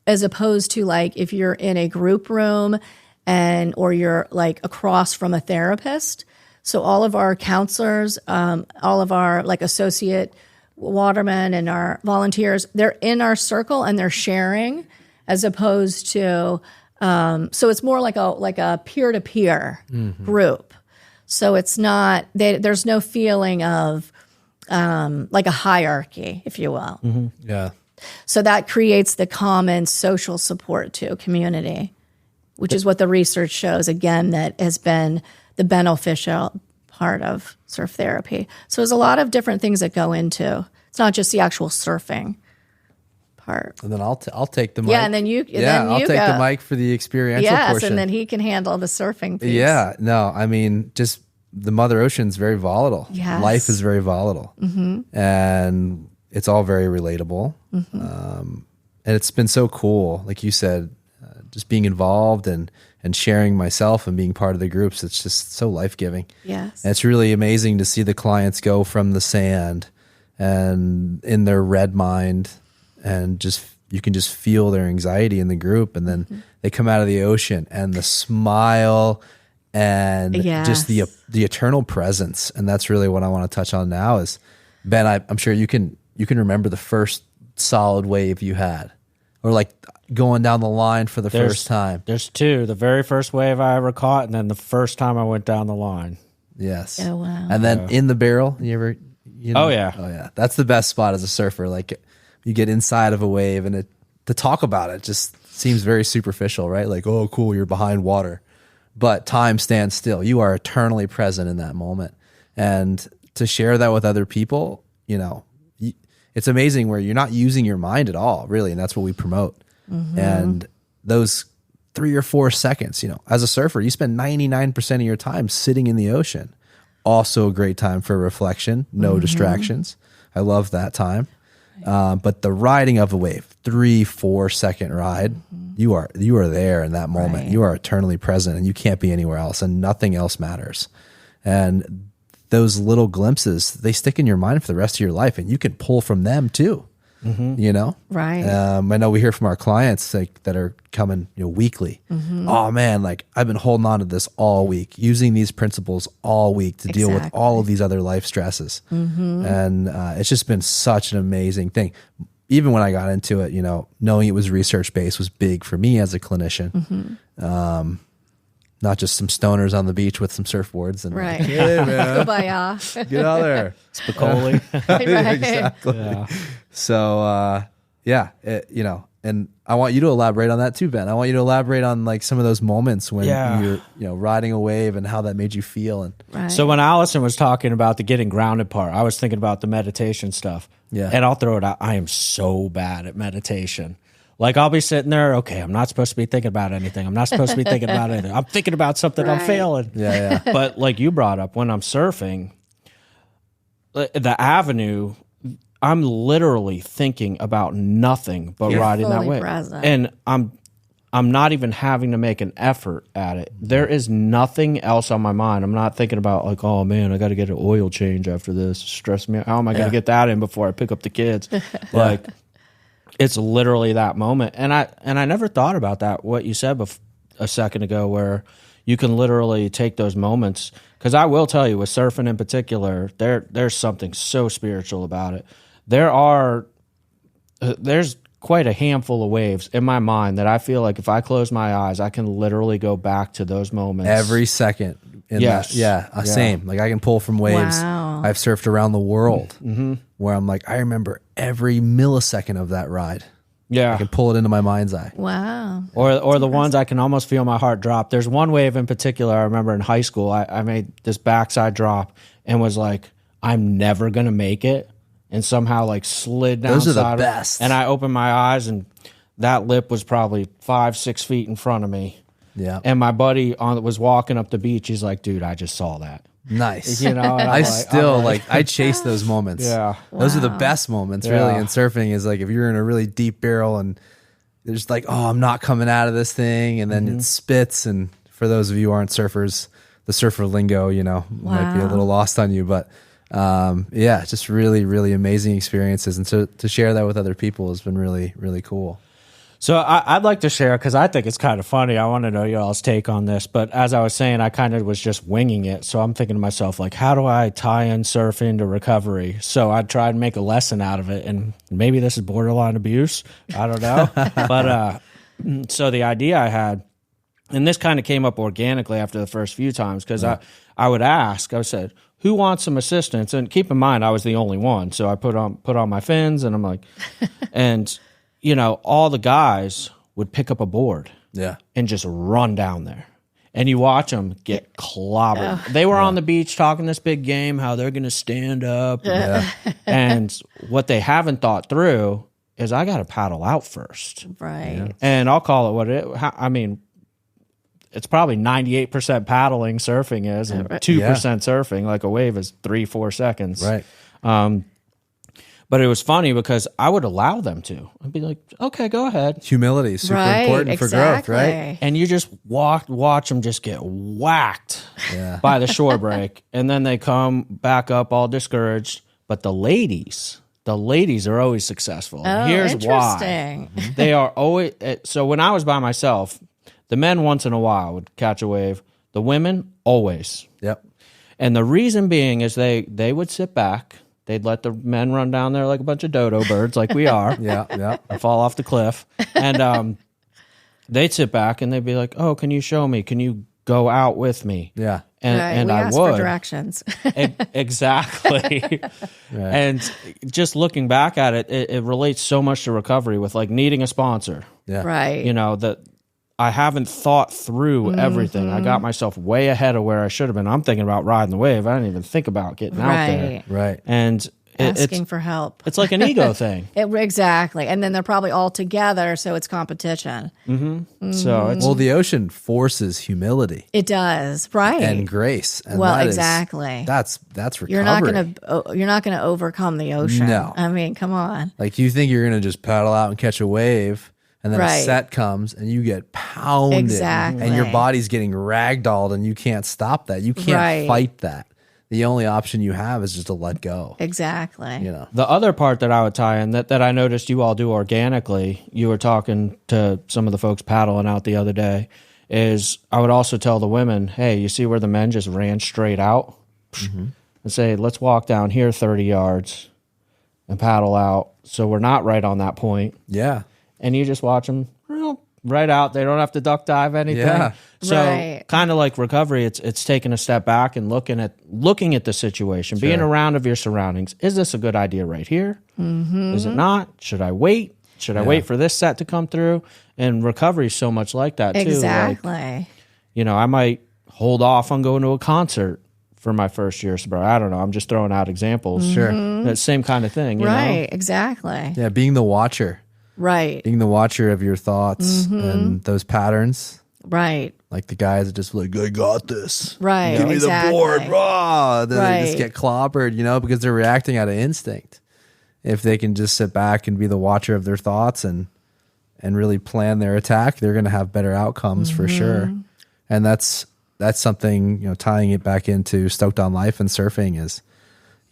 as opposed to like if you're in a group room or you're like across from a therapist. So all of our counselors, all of our like associate watermen and our volunteers, they're in our circle and they're sharing as opposed to, so it's more like a peer-to-peer group. So it's not, there's no feeling of like a hierarchy, if you will. Mm-hmm. Yeah. So that creates the common social support to community, which is what the research shows, again, that has been the beneficial part of surf therapy. So there's a lot of different things that go into. It's not just the actual surfing part. And then I'll take the mic. Yeah, and then you I'll take the mic for the experiential portion. Yes, and then he can handle the surfing piece. Yeah, no, I mean, just the Mother Ocean's very volatile. Yes. Life is very volatile. Mm-hmm. And it's all very relatable. Mm-hmm. And it's been so cool, like you said, just being involved and sharing myself and being part of the groups. It's just so life-giving. Yes. And it's really amazing to see the clients go from the sand and in their red mind and just you can just feel their anxiety in the group. And then they come out of the ocean and the smile and just the eternal presence. And that's really what I want to touch on now is, Ben, I'm sure you can remember the first solid wave you had, or like going down the line for the first time. There's two. The very first wave I ever caught, and then the first time I went down the line. Yes. Oh, wow. And then in the barrel, Oh, yeah. Oh, yeah. That's the best spot as a surfer. Like you get inside of a wave and to talk about it just seems very superficial, right? Like, oh, cool, you're behind water. But time stands still. You are eternally present in that moment. And to share that with other people, it's amazing where you're not using your mind at all, really. And that's what we promote. Mm-hmm. And those 3 or 4 seconds, as a surfer, you spend 99% of your time sitting in the ocean. Also a great time for reflection, no distractions. I love that time. But the riding of a wave, 3-4 second ride, You are there in that moment. Right. You are eternally present, and you can't be anywhere else, and nothing else matters. And those little glimpses, they stick in your mind for the rest of your life, and you can pull from them too. You know, Right. I know we hear from our clients that are coming, weekly. Oh man, like I've been holding on to this all week, using these principles all week to deal with all of these other life stresses, and it's just been such an amazing thing. Even when I got into it, knowing it was research based was big for me as a clinician. Not just some stoners on the beach with some surfboards and Right. hey man, Kumbaya. get out there. Spicoli. Right. Exactly. Yeah. So, and I want you to elaborate on that too, Ben. I want you to elaborate on like some of those moments when you're, riding a wave and how that made you feel. And Right. So when Allison was talking about the getting grounded part, I was thinking about the meditation stuff. Yeah. And I'll throw it out. I am so bad at meditation. Like I'll be sitting there, okay, I'm not supposed to be thinking about anything. I'm not supposed to be thinking about anything. I'm thinking about something. I'm Right. failing. Yeah. But like you brought up, when I'm surfing, the avenue, I'm literally thinking about nothing but riding that fully way. present. And I'm not even having to make an effort at it. There is nothing else on my mind. I'm not thinking about like, oh man, I got to get an oil change after this. Stress me out. How am I going to get that in before I pick up the kids? Like, it's literally that moment. And I never thought about that, what you said a second ago, where you can literally take those moments. Because I will tell you, with surfing in particular, there's something so spiritual about it. There's quite a handful of waves in my mind that I feel like if I close my eyes, I can literally go back to those moments. Every second. Same. Like I can pull from waves. Wow. I've surfed around the world where I'm like, I remember every millisecond of that ride. Yeah. I can pull it into my mind's eye. Wow. Or the ones I can almost feel my heart drop. There's one wave in particular I remember in high school. I made this backside drop and was like, I'm never going to make it. And somehow like slid down. Those are the best. And I opened my eyes and that lip was probably 5-6 feet in front of me. Yeah. And my buddy was walking up the beach. He's like, dude, I just saw that. Nice. And I chase those moments. Yeah. Those are the best moments really in surfing, is like if you're in a really deep barrel and there's like, oh, I'm not coming out of this thing. And then it spits. And for those of you who aren't surfers, the surfer lingo, might be a little lost on you, but just really, really amazing experiences. And so to share that with other people has been really, really cool. So I'd like to share, because I think it's kind of funny. I want to know y'all's take on this. But as I was saying, I kind of was just winging it. So I'm thinking to myself, like, how do I tie in surfing to recovery? So I tried to make a lesson out of it. And maybe this is borderline abuse. I don't know. But so the idea I had, and this kind of came up organically after the first few times, because I would ask, I said, who wants some assistance? And keep in mind, I was the only one. So I put on my fins and I'm like, and all the guys would pick up a board and just run down there. And you watch them get clobbered. They were on the beach talking this big game, how they're going to stand up. And what they haven't thought through is I got to paddle out first. Right. And I'll call it what it is. I mean, it's probably 98% paddling surfing is, and 2% surfing. Like a wave is 3-4 seconds. Right. But it was funny because I would allow them to. I'd be like, okay, go ahead. Humility is super important for growth, right? And you just watch them just get whacked by the shore break. And then they come back up all discouraged. But the ladies are always successful. Oh, here's interesting. why. They are always, so when I was by myself, the men once in a while would catch a wave. The women, always. Yep. And the reason being is they would sit back. They'd let the men run down there like a bunch of dodo birds, like we are. And fall off the cliff. And they'd sit back and they'd be like, oh, can you show me? Can you go out with me? Yeah. And we I asked would. for directions. Exactly. And just looking back at it, it relates so much to recovery with like needing a sponsor. Yeah. Right. That I haven't thought through everything. I got myself way ahead of where I should have been. I'm thinking about riding the wave. I didn't even think about getting out there. Right. And asking for help. It's like an ego thing. Exactly. And then they're probably all together, so it's competition. So it's, Well, the ocean forces humility It does. Right. and grace. And Well, that is- exactly. That's recovery. You're not going to overcome the ocean. No. I mean, come on. Like you think you're going to just paddle out and catch a wave And then Right. a set comes and you get pounded. Exactly. And your body's getting ragdolled and you can't stop that. You can't Right. fight that. The only option you have is just to let go. Exactly. You know. The other part that I would tie in that I noticed you all do organically, you were talking to some of the folks paddling out the other day, is I would also tell the women, hey, you see where the men just ran straight out? And say, let's walk down here 30 yards and paddle out. So we're not right on that point. Yeah. And you just watch them right out. They don't have to duck dive anything. Yeah. So Right. kind of like recovery, it's taking a step back and looking at the situation, being around of your surroundings. Is this a good idea right here? Is it not? Should I wait? Should I wait for this set to come through? And recovery is so much like that too. Exactly. Like, I might hold off on going to a concert for my first year sobriety. I don't know. I'm just throwing out examples. Sure. That same kind of thing. You Right. know? Exactly. Yeah. Being the watcher. Right. Being the watcher of your thoughts and those patterns. Right. Like the guys that just like, I got this. Right. Give me exactly. the board. Rah! Then they just Right. get clobbered, because they're reacting out of instinct. If they can just sit back and be the watcher of their thoughts and really plan their attack, they're going to have better outcomes for sure. And that's something, tying it back into Stoked on Life and surfing is,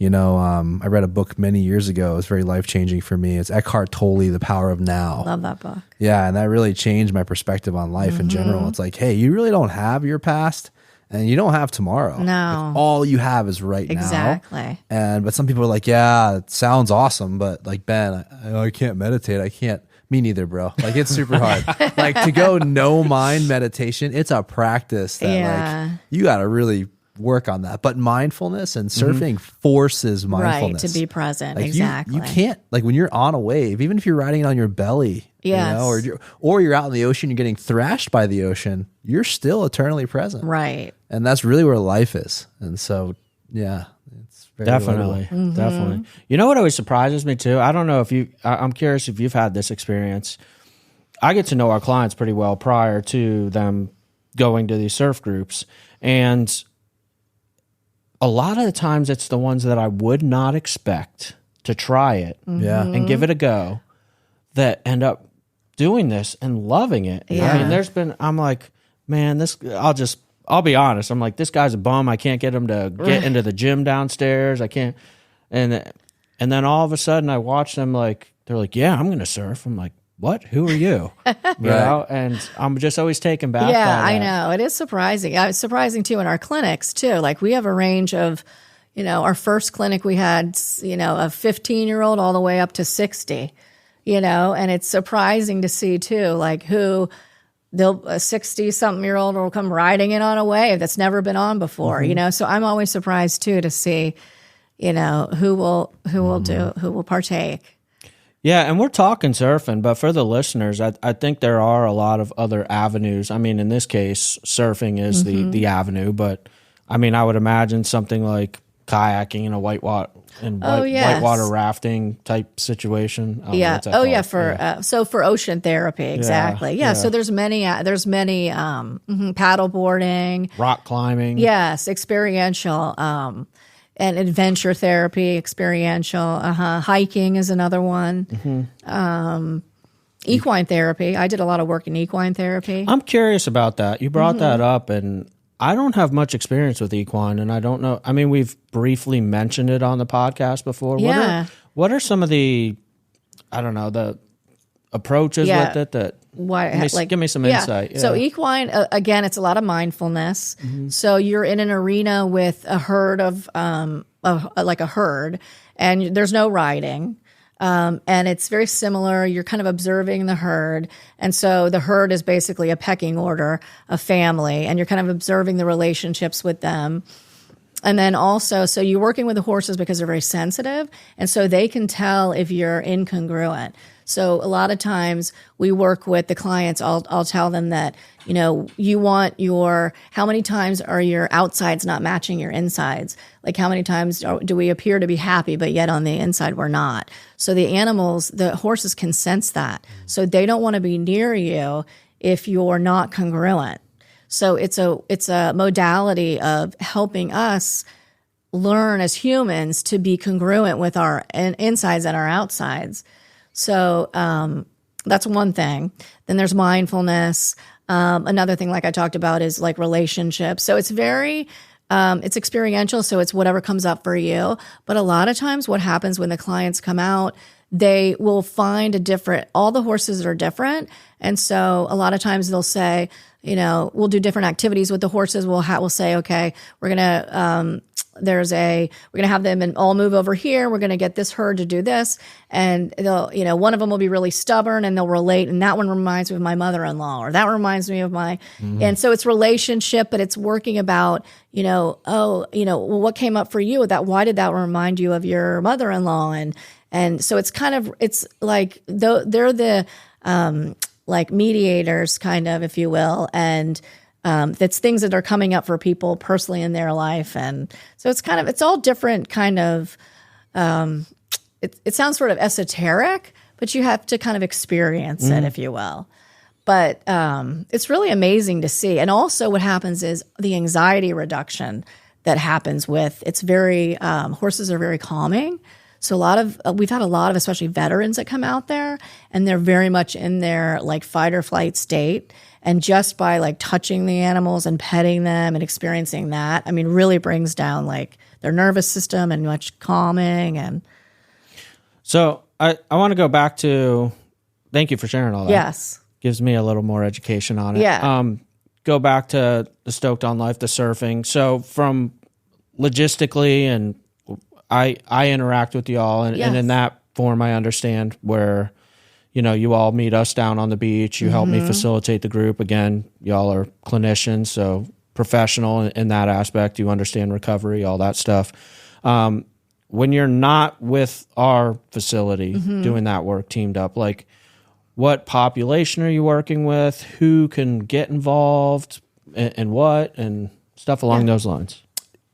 I read a book many years ago. It was very life-changing for me. It's Eckhart Tolle, The Power of Now. Love that book. Yeah, and that really changed my perspective on life in general. It's like, hey, you really don't have your past and you don't have tomorrow. No. Like, all you have is right Exactly. now. But some people are like, yeah, it sounds awesome, but like, Ben, I can't meditate. I can't. Me neither, bro. Like, it's super hard. Like, to go no mind meditation, it's a practice that Yeah. like you got to really work on that. But mindfulness and surfing forces Right. mindfulness. To be present. Like Exactly. you can't, like when you're on a wave, even if you're riding it on your belly, Yes. or you're out in the ocean, you're getting thrashed by the ocean, you're still eternally present. Right. And that's really where life is. And so, yeah, it's very Definitely. relatable. Definitely. You know what always surprises me too? I don't know if I'm curious if you've had this experience. I get to know our clients pretty well prior to them going to these surf groups. And a lot of the times it's the ones that I would not expect to try it Yeah. and give it a go that end up doing this and loving it. Yeah. I mean, I'm like, man, I'll be honest. I'm like, this guy's a bum. I can't get him to get into the gym downstairs. I can't. And then all of a sudden I watch them like, they're like, yeah, I'm going to surf. I'm like, what? Who are you? You know? And I'm just always taken back. Yeah, by I that. know. It is surprising. It's surprising too in our clinics too. Like we have a range of, our first clinic we had, a 15-year-old all the way up to 60, and it's surprising to see too, like a 60-something-year-old will come riding in on a wave that's never been on before, So I'm always surprised too to see, who will partake. Yeah, and we're talking surfing, but for the listeners, I think there are a lot of other avenues. I mean, in this case, surfing is the avenue, but I mean, I would imagine something like kayaking in a whitewater rafting type situation. Yeah. For ocean therapy, exactly. Yeah. So there's many paddle boarding, rock climbing. Yes, experiential. And adventure therapy, experiential. Hiking is another one. Equine therapy. I did a lot of work in equine therapy. I'm curious about that. You brought that up, and I don't have much experience with equine, and I don't know. I mean, we've briefly mentioned it on the podcast before. Yeah. What are some of the, the approaches with it that give me some insight. Yeah. So equine, again, it's a lot of mindfulness. So you're in an arena with a herd of like a herd, and there's no riding. And it's very similar. You're kind of observing the herd. And so the herd is basically a pecking order, a family, and you're kind of observing the relationships with them. And then also, so you're working with the horses because they're very sensitive. And so they can tell if you're incongruent. So a lot of times we work with the clients. I'll tell them that, you want how many times are your outsides not matching your insides? Like how many times do we appear to be happy, but yet on the inside we're not? So the horses can sense that. So they don't want to be near you if you're not congruent. So it's a modality of helping us learn as humans to be congruent with our insides and our outsides. So That's one thing. Then there's mindfulness. Another thing, like I talked about, is like relationships. So it's very, it's experiential. So it's whatever comes up for you. But a lot of times what happens when the clients come out, they will find all the horses are different. And so a lot of times they'll say, we'll do different activities with the horses. We'll say, okay, we're going to, we're going to have them all move over here. We're going to get this herd to do this. And they'll, one of them will be really stubborn and they'll relate. And that one reminds me of my mother-in-law, or that reminds me of and so it's relationship, but it's working about, well, what came up for you with that? Why did that remind you of your mother-in-law? And so it's like, they're the, like mediators kind of, if you will. And, that's things that are coming up for people personally in their life. And so it's all different kind of, it sounds sort of esoteric, but you have to kind of experience it, if you will. But it's really amazing to see. And also what happens is the anxiety reduction that happens it's very, horses are very calming. So we've had a lot of, especially veterans that come out there, and they're very much in their like fight or flight state. And just by like touching the animals and petting them and experiencing that, really brings down like their nervous system and much calming. And so I want to go back to, thank you for sharing all that. Yes. Gives me a little more education on it. Yeah. Go back to the Stoked on Life, the surfing. So from logistically, and I interact with y'all, and in that form, I understand where, you all meet us down on the beach. You help me facilitate the group. Again, y'all are clinicians, so professional in that aspect. You understand recovery, all that stuff. When you're not with our facility doing that work teamed up, like what population are you working with? Who can get involved and what and stuff along those lines?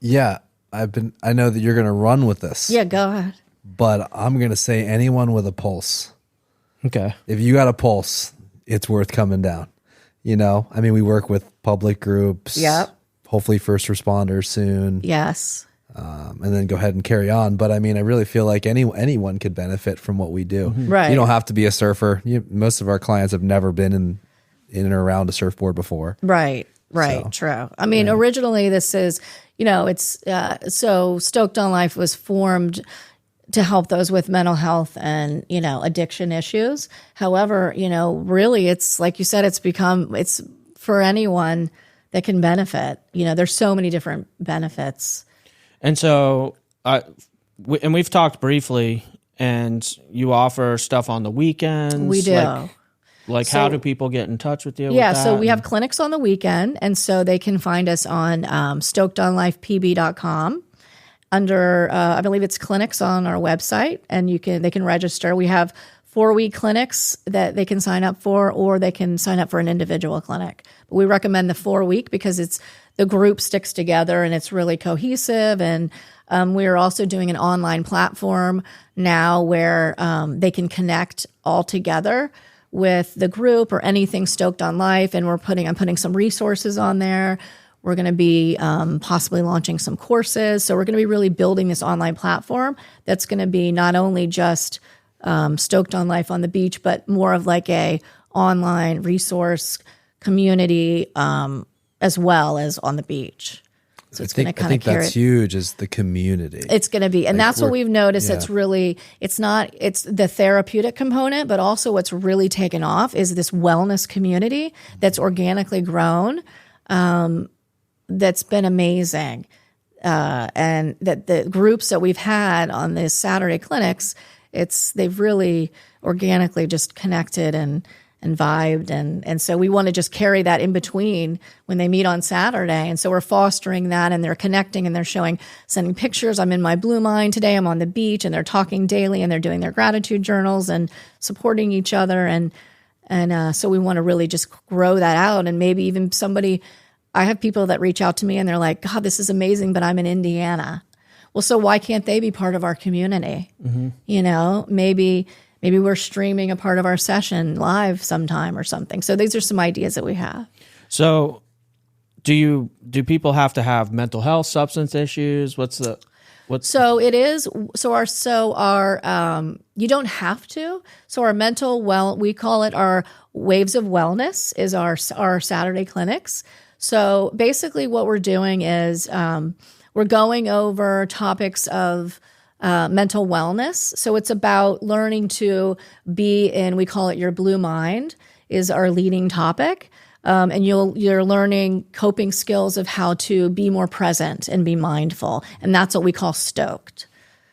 Yeah, I know that you're going to run with this. Yeah, go ahead. But I'm going to say anyone with a pulse. Okay. If you got a pulse, it's worth coming down. We work with public groups. Yep. Hopefully first responders soon. Yes. And then go ahead and carry on. But I really feel like anyone could benefit from what we do. Right. You don't have to be a surfer. Most of our clients have never been in or around a surfboard before. Right. So, true. Originally this is, it's so Stoked on Life was formed to help those with mental health and, addiction issues. However, really it's like you said, it's for anyone that can benefit. There's so many different benefits. And so, we've talked briefly, and you offer stuff on the weekends. We do. How do people get in touch with you? Yeah, so we have clinics on the weekend, and so they can find us on stokedonlifepb.com. Under, I believe it's clinics on our website, and they can register. We have 4-week clinics that they can sign up for, or they can sign up for an individual clinic. But we recommend the 4-week because the group sticks together and it's really cohesive. And we are also doing an online platform now where they can connect all together with the group or anything Stoked on Life. And I'm putting some resources on there. We're going to be possibly launching some courses. So we're going to be really building this online platform that's going to be not only just Stoked on Life on the beach, but more of like a online resource community as well as on the beach. So it's going to kind of carry. I think that's huge, is the community. It's going to be, and that's what we've noticed. Yeah. It's the therapeutic component, but also what's really taken off is this wellness community that's organically grown. That's been amazing. And that the groups that we've had on these Saturday clinics, they've really organically just connected and vibed. And so we want to just carry that in between when they meet on Saturday. And so we're fostering that, and they're connecting, and they're sending pictures. I'm in my Blue Mine today. I'm on the beach, and they're talking daily, and they're doing their gratitude journals and supporting each other. And so we want to really just grow that out. And maybe even I have people that reach out to me and they're like, God, this is amazing, but I'm in Indiana. Well, so why can't they be part of our community? Mm-hmm. Maybe we're streaming a part of our session live sometime or something. So these are some ideas that we have. So do people have to have mental health, substance issues? So it is. So our you don't have to. So our we call it our Waves of Wellness is our Saturday clinics. So basically what we're doing is we're going over topics of mental wellness. So it's about learning to be in, we call it your blue mind is our leading topic. And you're learning coping skills of how to be more present and be mindful. And that's what we call Stoked.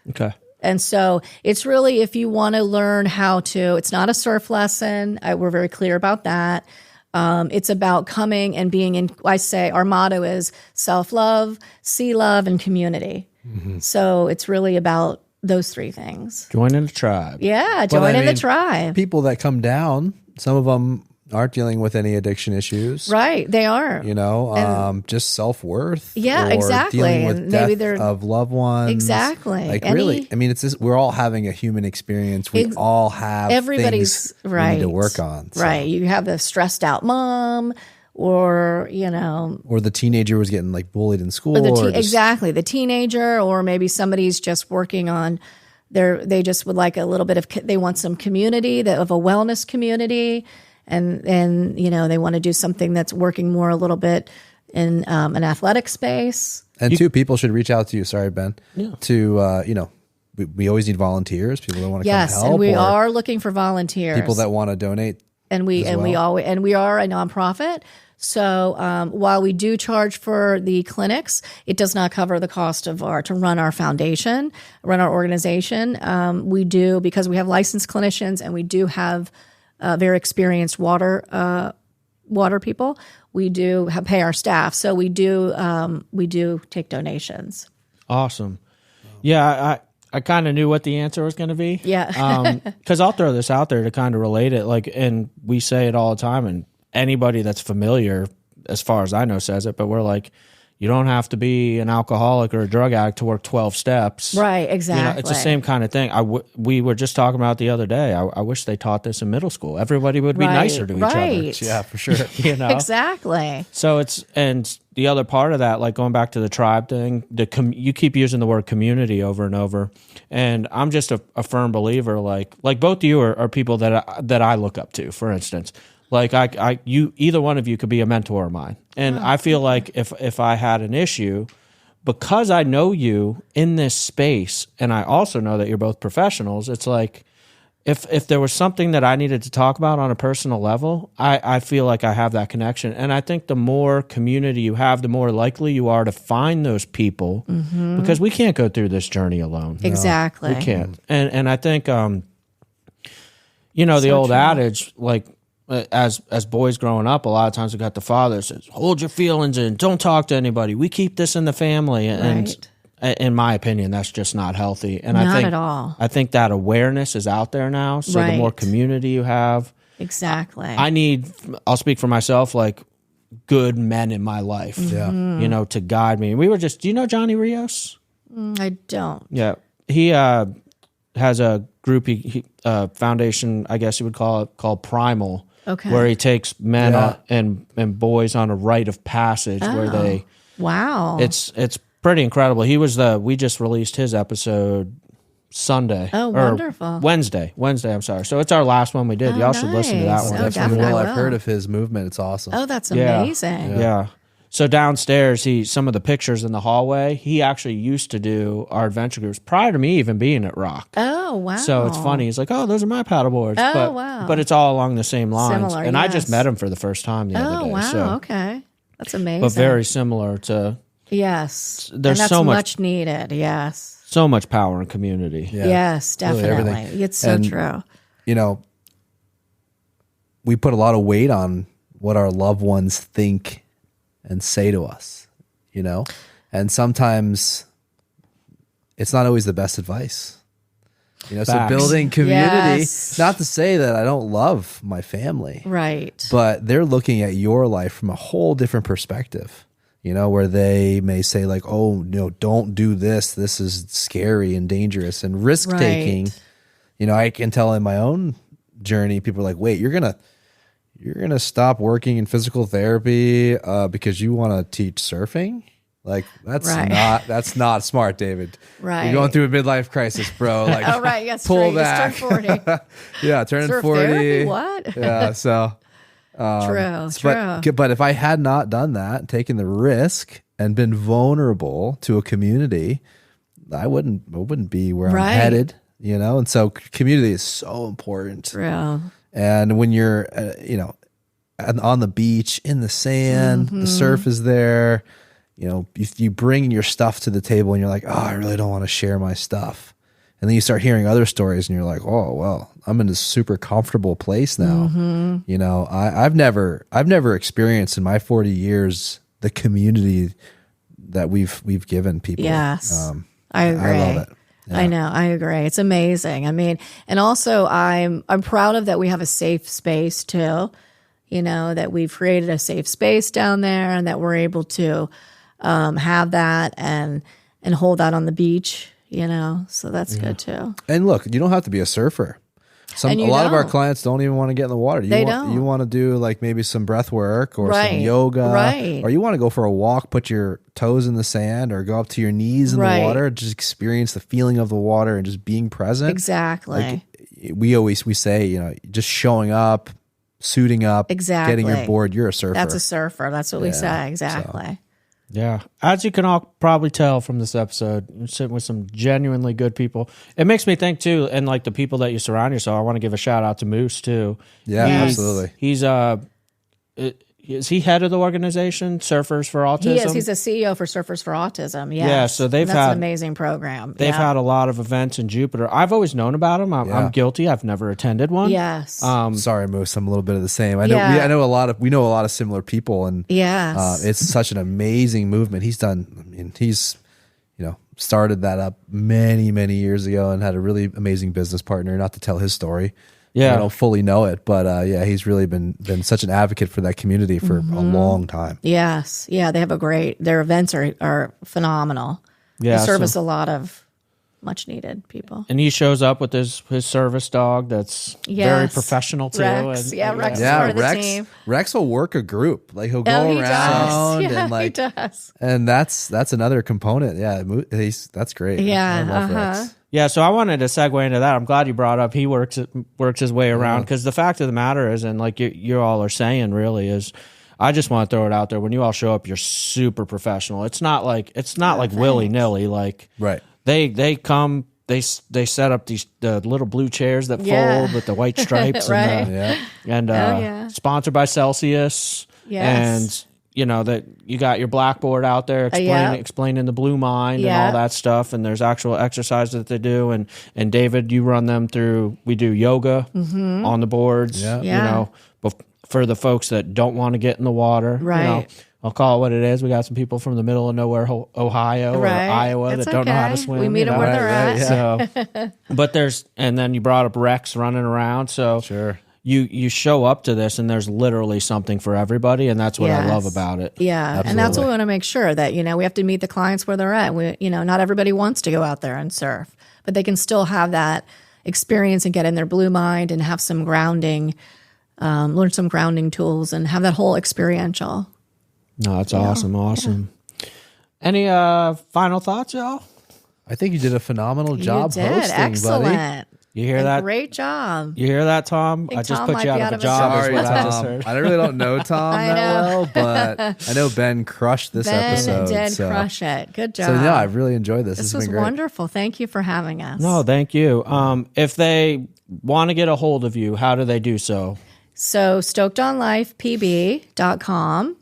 Okay. And so it's really, if you want to learn how to, it's not a surf lesson. We're very clear about that. It's about coming and being in, I say our motto is self-love, sea love, and community. Mm-hmm. So it's really about those three things. Joining the tribe. Yeah, joining the tribe. People that come down, some of them aren't dealing with any addiction issues. Right, they are. Just self-worth. Yeah, exactly. Dealing with and maybe death of loved ones. Exactly. Like really, I mean, it's just, we're all having a human experience. We all have everybody's things we need to work on. So. Right. You have a stressed out mom or the teenager was getting like bullied in school. Exactly. The teenager, or maybe somebody's just working on they just would like a little bit of, they want some community, of a wellness community. And they want to do something that's working more a little bit in an athletic space. And people should reach out to you. Sorry, Ben. Yeah. To we always need volunteers. People that want to come help. Yes, and we are looking for volunteers. People that want to donate. And we are a nonprofit. So while we do charge for the clinics, it does not cover the cost of to run our foundation, run our organization. We do, because we have licensed clinicians and we do have very experienced water people. We do pay our staff, so we do take donations. Awesome. Yeah, I kind of knew what the answer was going to be. Yeah, because I'll throw this out there to kind of relate it. And we say it all the time, and anybody that's familiar, as far as I know, says it. But we're like, you don't have to be an alcoholic or a drug addict to work 12 steps. Right, exactly. It's the same kind of thing. We were just talking about the other day. I wish they taught this in middle school. Everybody would be nicer to each other. Yeah, for sure. Exactly. So and the other part of that, like going back to the tribe thing, you keep using the word community over and over. And I'm just a firm believer, like both of you are people that I look up to, for instance. Like either one of you could be a mentor of mine. And I feel like if I had an issue, because I know you in this space, and I also know that you're both professionals, it's like if there was something that I needed to talk about on a personal level, I feel like I have that connection. And I think the more community you have, the more likely you are to find those people, because we can't go through this journey alone. Exactly. No, we can't. And I think, the old adage, like, as boys growing up, a lot of times we got the father that says, hold your feelings in, don't talk to anybody. We keep this in the family. And in my opinion, that's just not healthy. And not at all. I think that awareness is out there now. So the more community you have. Exactly. I'll speak for myself, like good men in my life, to guide me. Do you know Johnny Rios? I don't. Yeah. He has a group, foundation, I guess you would call it, called Primal. Okay. Where he takes men and boys on a rite of passage where they. Wow. It's pretty incredible. We just released his episode Sunday. Oh, wonderful. Wednesday, I'm sorry. So it's our last one we did. Y'all should listen to that one. That's definitely. I've heard of his movement. It's awesome. Oh, that's amazing. Yeah. So downstairs, some of the pictures in the hallway, he actually used to do our adventure groups prior to me even being at Rock. Oh, wow. So it's funny. He's like, oh, those are my paddle boards. Oh, wow. But it's all along the same lines. Similar, and I just met him for the first time the other day. Oh, wow. So. Okay. That's amazing. But very similar to... Yes. There's and that's so much needed. Yes. So much power in community. Yeah. Yes, definitely. Really it's so true. We put a lot of weight on what our loved ones think and say to us, and sometimes it's not always the best advice. So building community, not to say that I don't love my family, right? But they're looking at your life from a whole different perspective, where they may say like, oh, no, don't do this. This is scary and dangerous and risk taking. I can tell in my own journey, people are like, wait, you're going to stop working in physical therapy because you want to teach surfing? Like Right. that's not smart, David. Right. You're going through a midlife crisis, bro. Like, Oh, right. Yes. pull You back. just turned 40. Yeah, turning Surf 40. therapy? What? Yeah, so True. but if I had not done that, taken the risk and been vulnerable to a community, I wouldn't be where I'm Right. headed, you know? And so community is so important. True. And when you're, on the beach, in the sand, the surf is there, you know, if you bring your stuff to the table and you're like, oh, I really don't want to share my stuff. And then you start hearing other stories and you're like, oh, well, I'm in this super comfortable place now. You know, I've never experienced in my 40 years the community that we've given people. Yes. I agree. I love it. Yeah. I know. I agree. It's amazing. I mean, and also I'm proud of that we have a safe space too, you know, that we've created a safe space down there and that we're able to have that and hold that on the beach, you know, so that's good too. And look, you don't have to be a surfer. A lot of our clients don't even want to get in the water. You want to do like maybe some breath work or some yoga, or you want to go for a walk, put your toes in the sand or go up to your knees in the water, just experience the feeling of the water and just being present. Exactly. Like we say, you know, just showing up, suiting up, getting your board, you're a surfer. That's a surfer. That's what we say. Exactly. So. Yeah. As you can all probably tell from this episode, you're sitting with some genuinely good people. It makes me think too, and like the people that you surround yourself, I want to give a shout out to Moose too. Yeah, absolutely. He's is he head of the organization, Surfers for Autism? He is. He's a CEO for Surfers for Autism. Yes. Yeah, so that's an amazing program. They've had a lot of events in Jupiter. I've always known about them. I'm guilty. I've never attended one. Yes. Sorry, Moose. I'm a a little bit of the same. I know we know a lot of similar people, and it's such an amazing movement. He's started that up many, many years ago and had a really amazing business partner. Not to tell his story. Yeah, I don't fully know it, but he's really been such an advocate for that community for a long time. Yes, yeah, they have their events are phenomenal. Yeah, they service a lot of much needed people. And he shows up with his service dog that's very professional too. Rex, Rex is part of the team. Rex will work a group. Like he'll go around and like he does. And that's another component. Yeah, that's great. Yeah, I love Rex. Yeah, so I wanted to segue into that. I'm glad you brought up he works his way around, because the fact of the matter is, and like you all are saying, really is, I just want to throw it out there. When you all show up, you're super professional. It's not like willy nilly. Like they come, they set up the little blue chairs that fold with the white stripes, and sponsored by Celsius, and you know that you got your blackboard out there explaining the Blue Mind and all that stuff, and there's actual exercises that they do, and David, you run them through. We do yoga on the boards, you know, for the folks that don't want to get in the water, You know, I'll call it what it is. We got some people from the middle of nowhere, Ohio or Iowa, that don't know how to swim. We meet them where they're at. So, but and then you brought up Rex running around, so sure. You show up to this and there's literally something for everybody, and that's what I love about it. Yeah, absolutely. And that's what we want to make sure that, you know, we have to meet the clients where they're at. Not everybody wants to go out there and surf, but they can still have that experience and get in their Blue Mind and have some grounding, learn some grounding tools and have that whole experiential. No, that's awesome. Any final thoughts, y'all? I think you did a phenomenal job hosting, Excellent. buddy. You hear that? Great job. You hear that, Tom? I just put you out of a job. Sorry, Tom. I really don't know Tom that well, but I know Ben crushed this episode. Ben did crush it. Good job. So yeah, I really enjoyed this. This has was been great. wonderful. Thank you for having us. No, thank you. If they want to get a hold of you, how do they do so? So stokedonlifepb.com.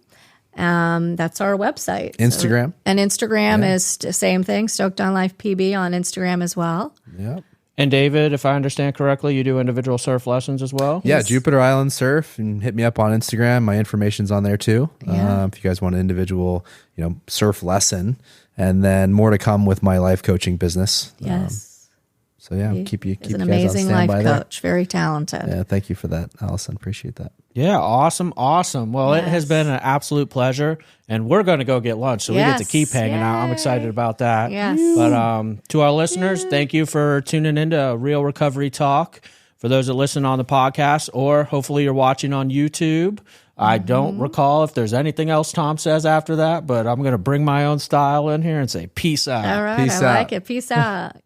That's our website. Instagram. And Instagram is the same thing, Stoked on Life PB on Instagram as well. Yep. And David, if I understand correctly, you do individual surf lessons as well? Yeah, Jupiter Island Surf, and hit me up on Instagram. My information's on there too. Yeah. If you guys want an individual, surf lesson, and then more to come with my life coaching business. Yes. So yeah, keep you an guys amazing on life standby coach, very talented. Yeah, thank you for that, Allison. Appreciate that. Yeah, awesome. Well, it has been an absolute pleasure, and we're going to go get lunch, so we get to keep hanging out. I'm excited about that. Yes. But to our listeners, thank you for tuning into Real Recovery Talk. For those that listen on the podcast, or hopefully you're watching on YouTube, I don't recall if there's anything else Tom says after that, but I'm going to bring my own style in here and say peace out. All right. Peace I out. like it. Peace out.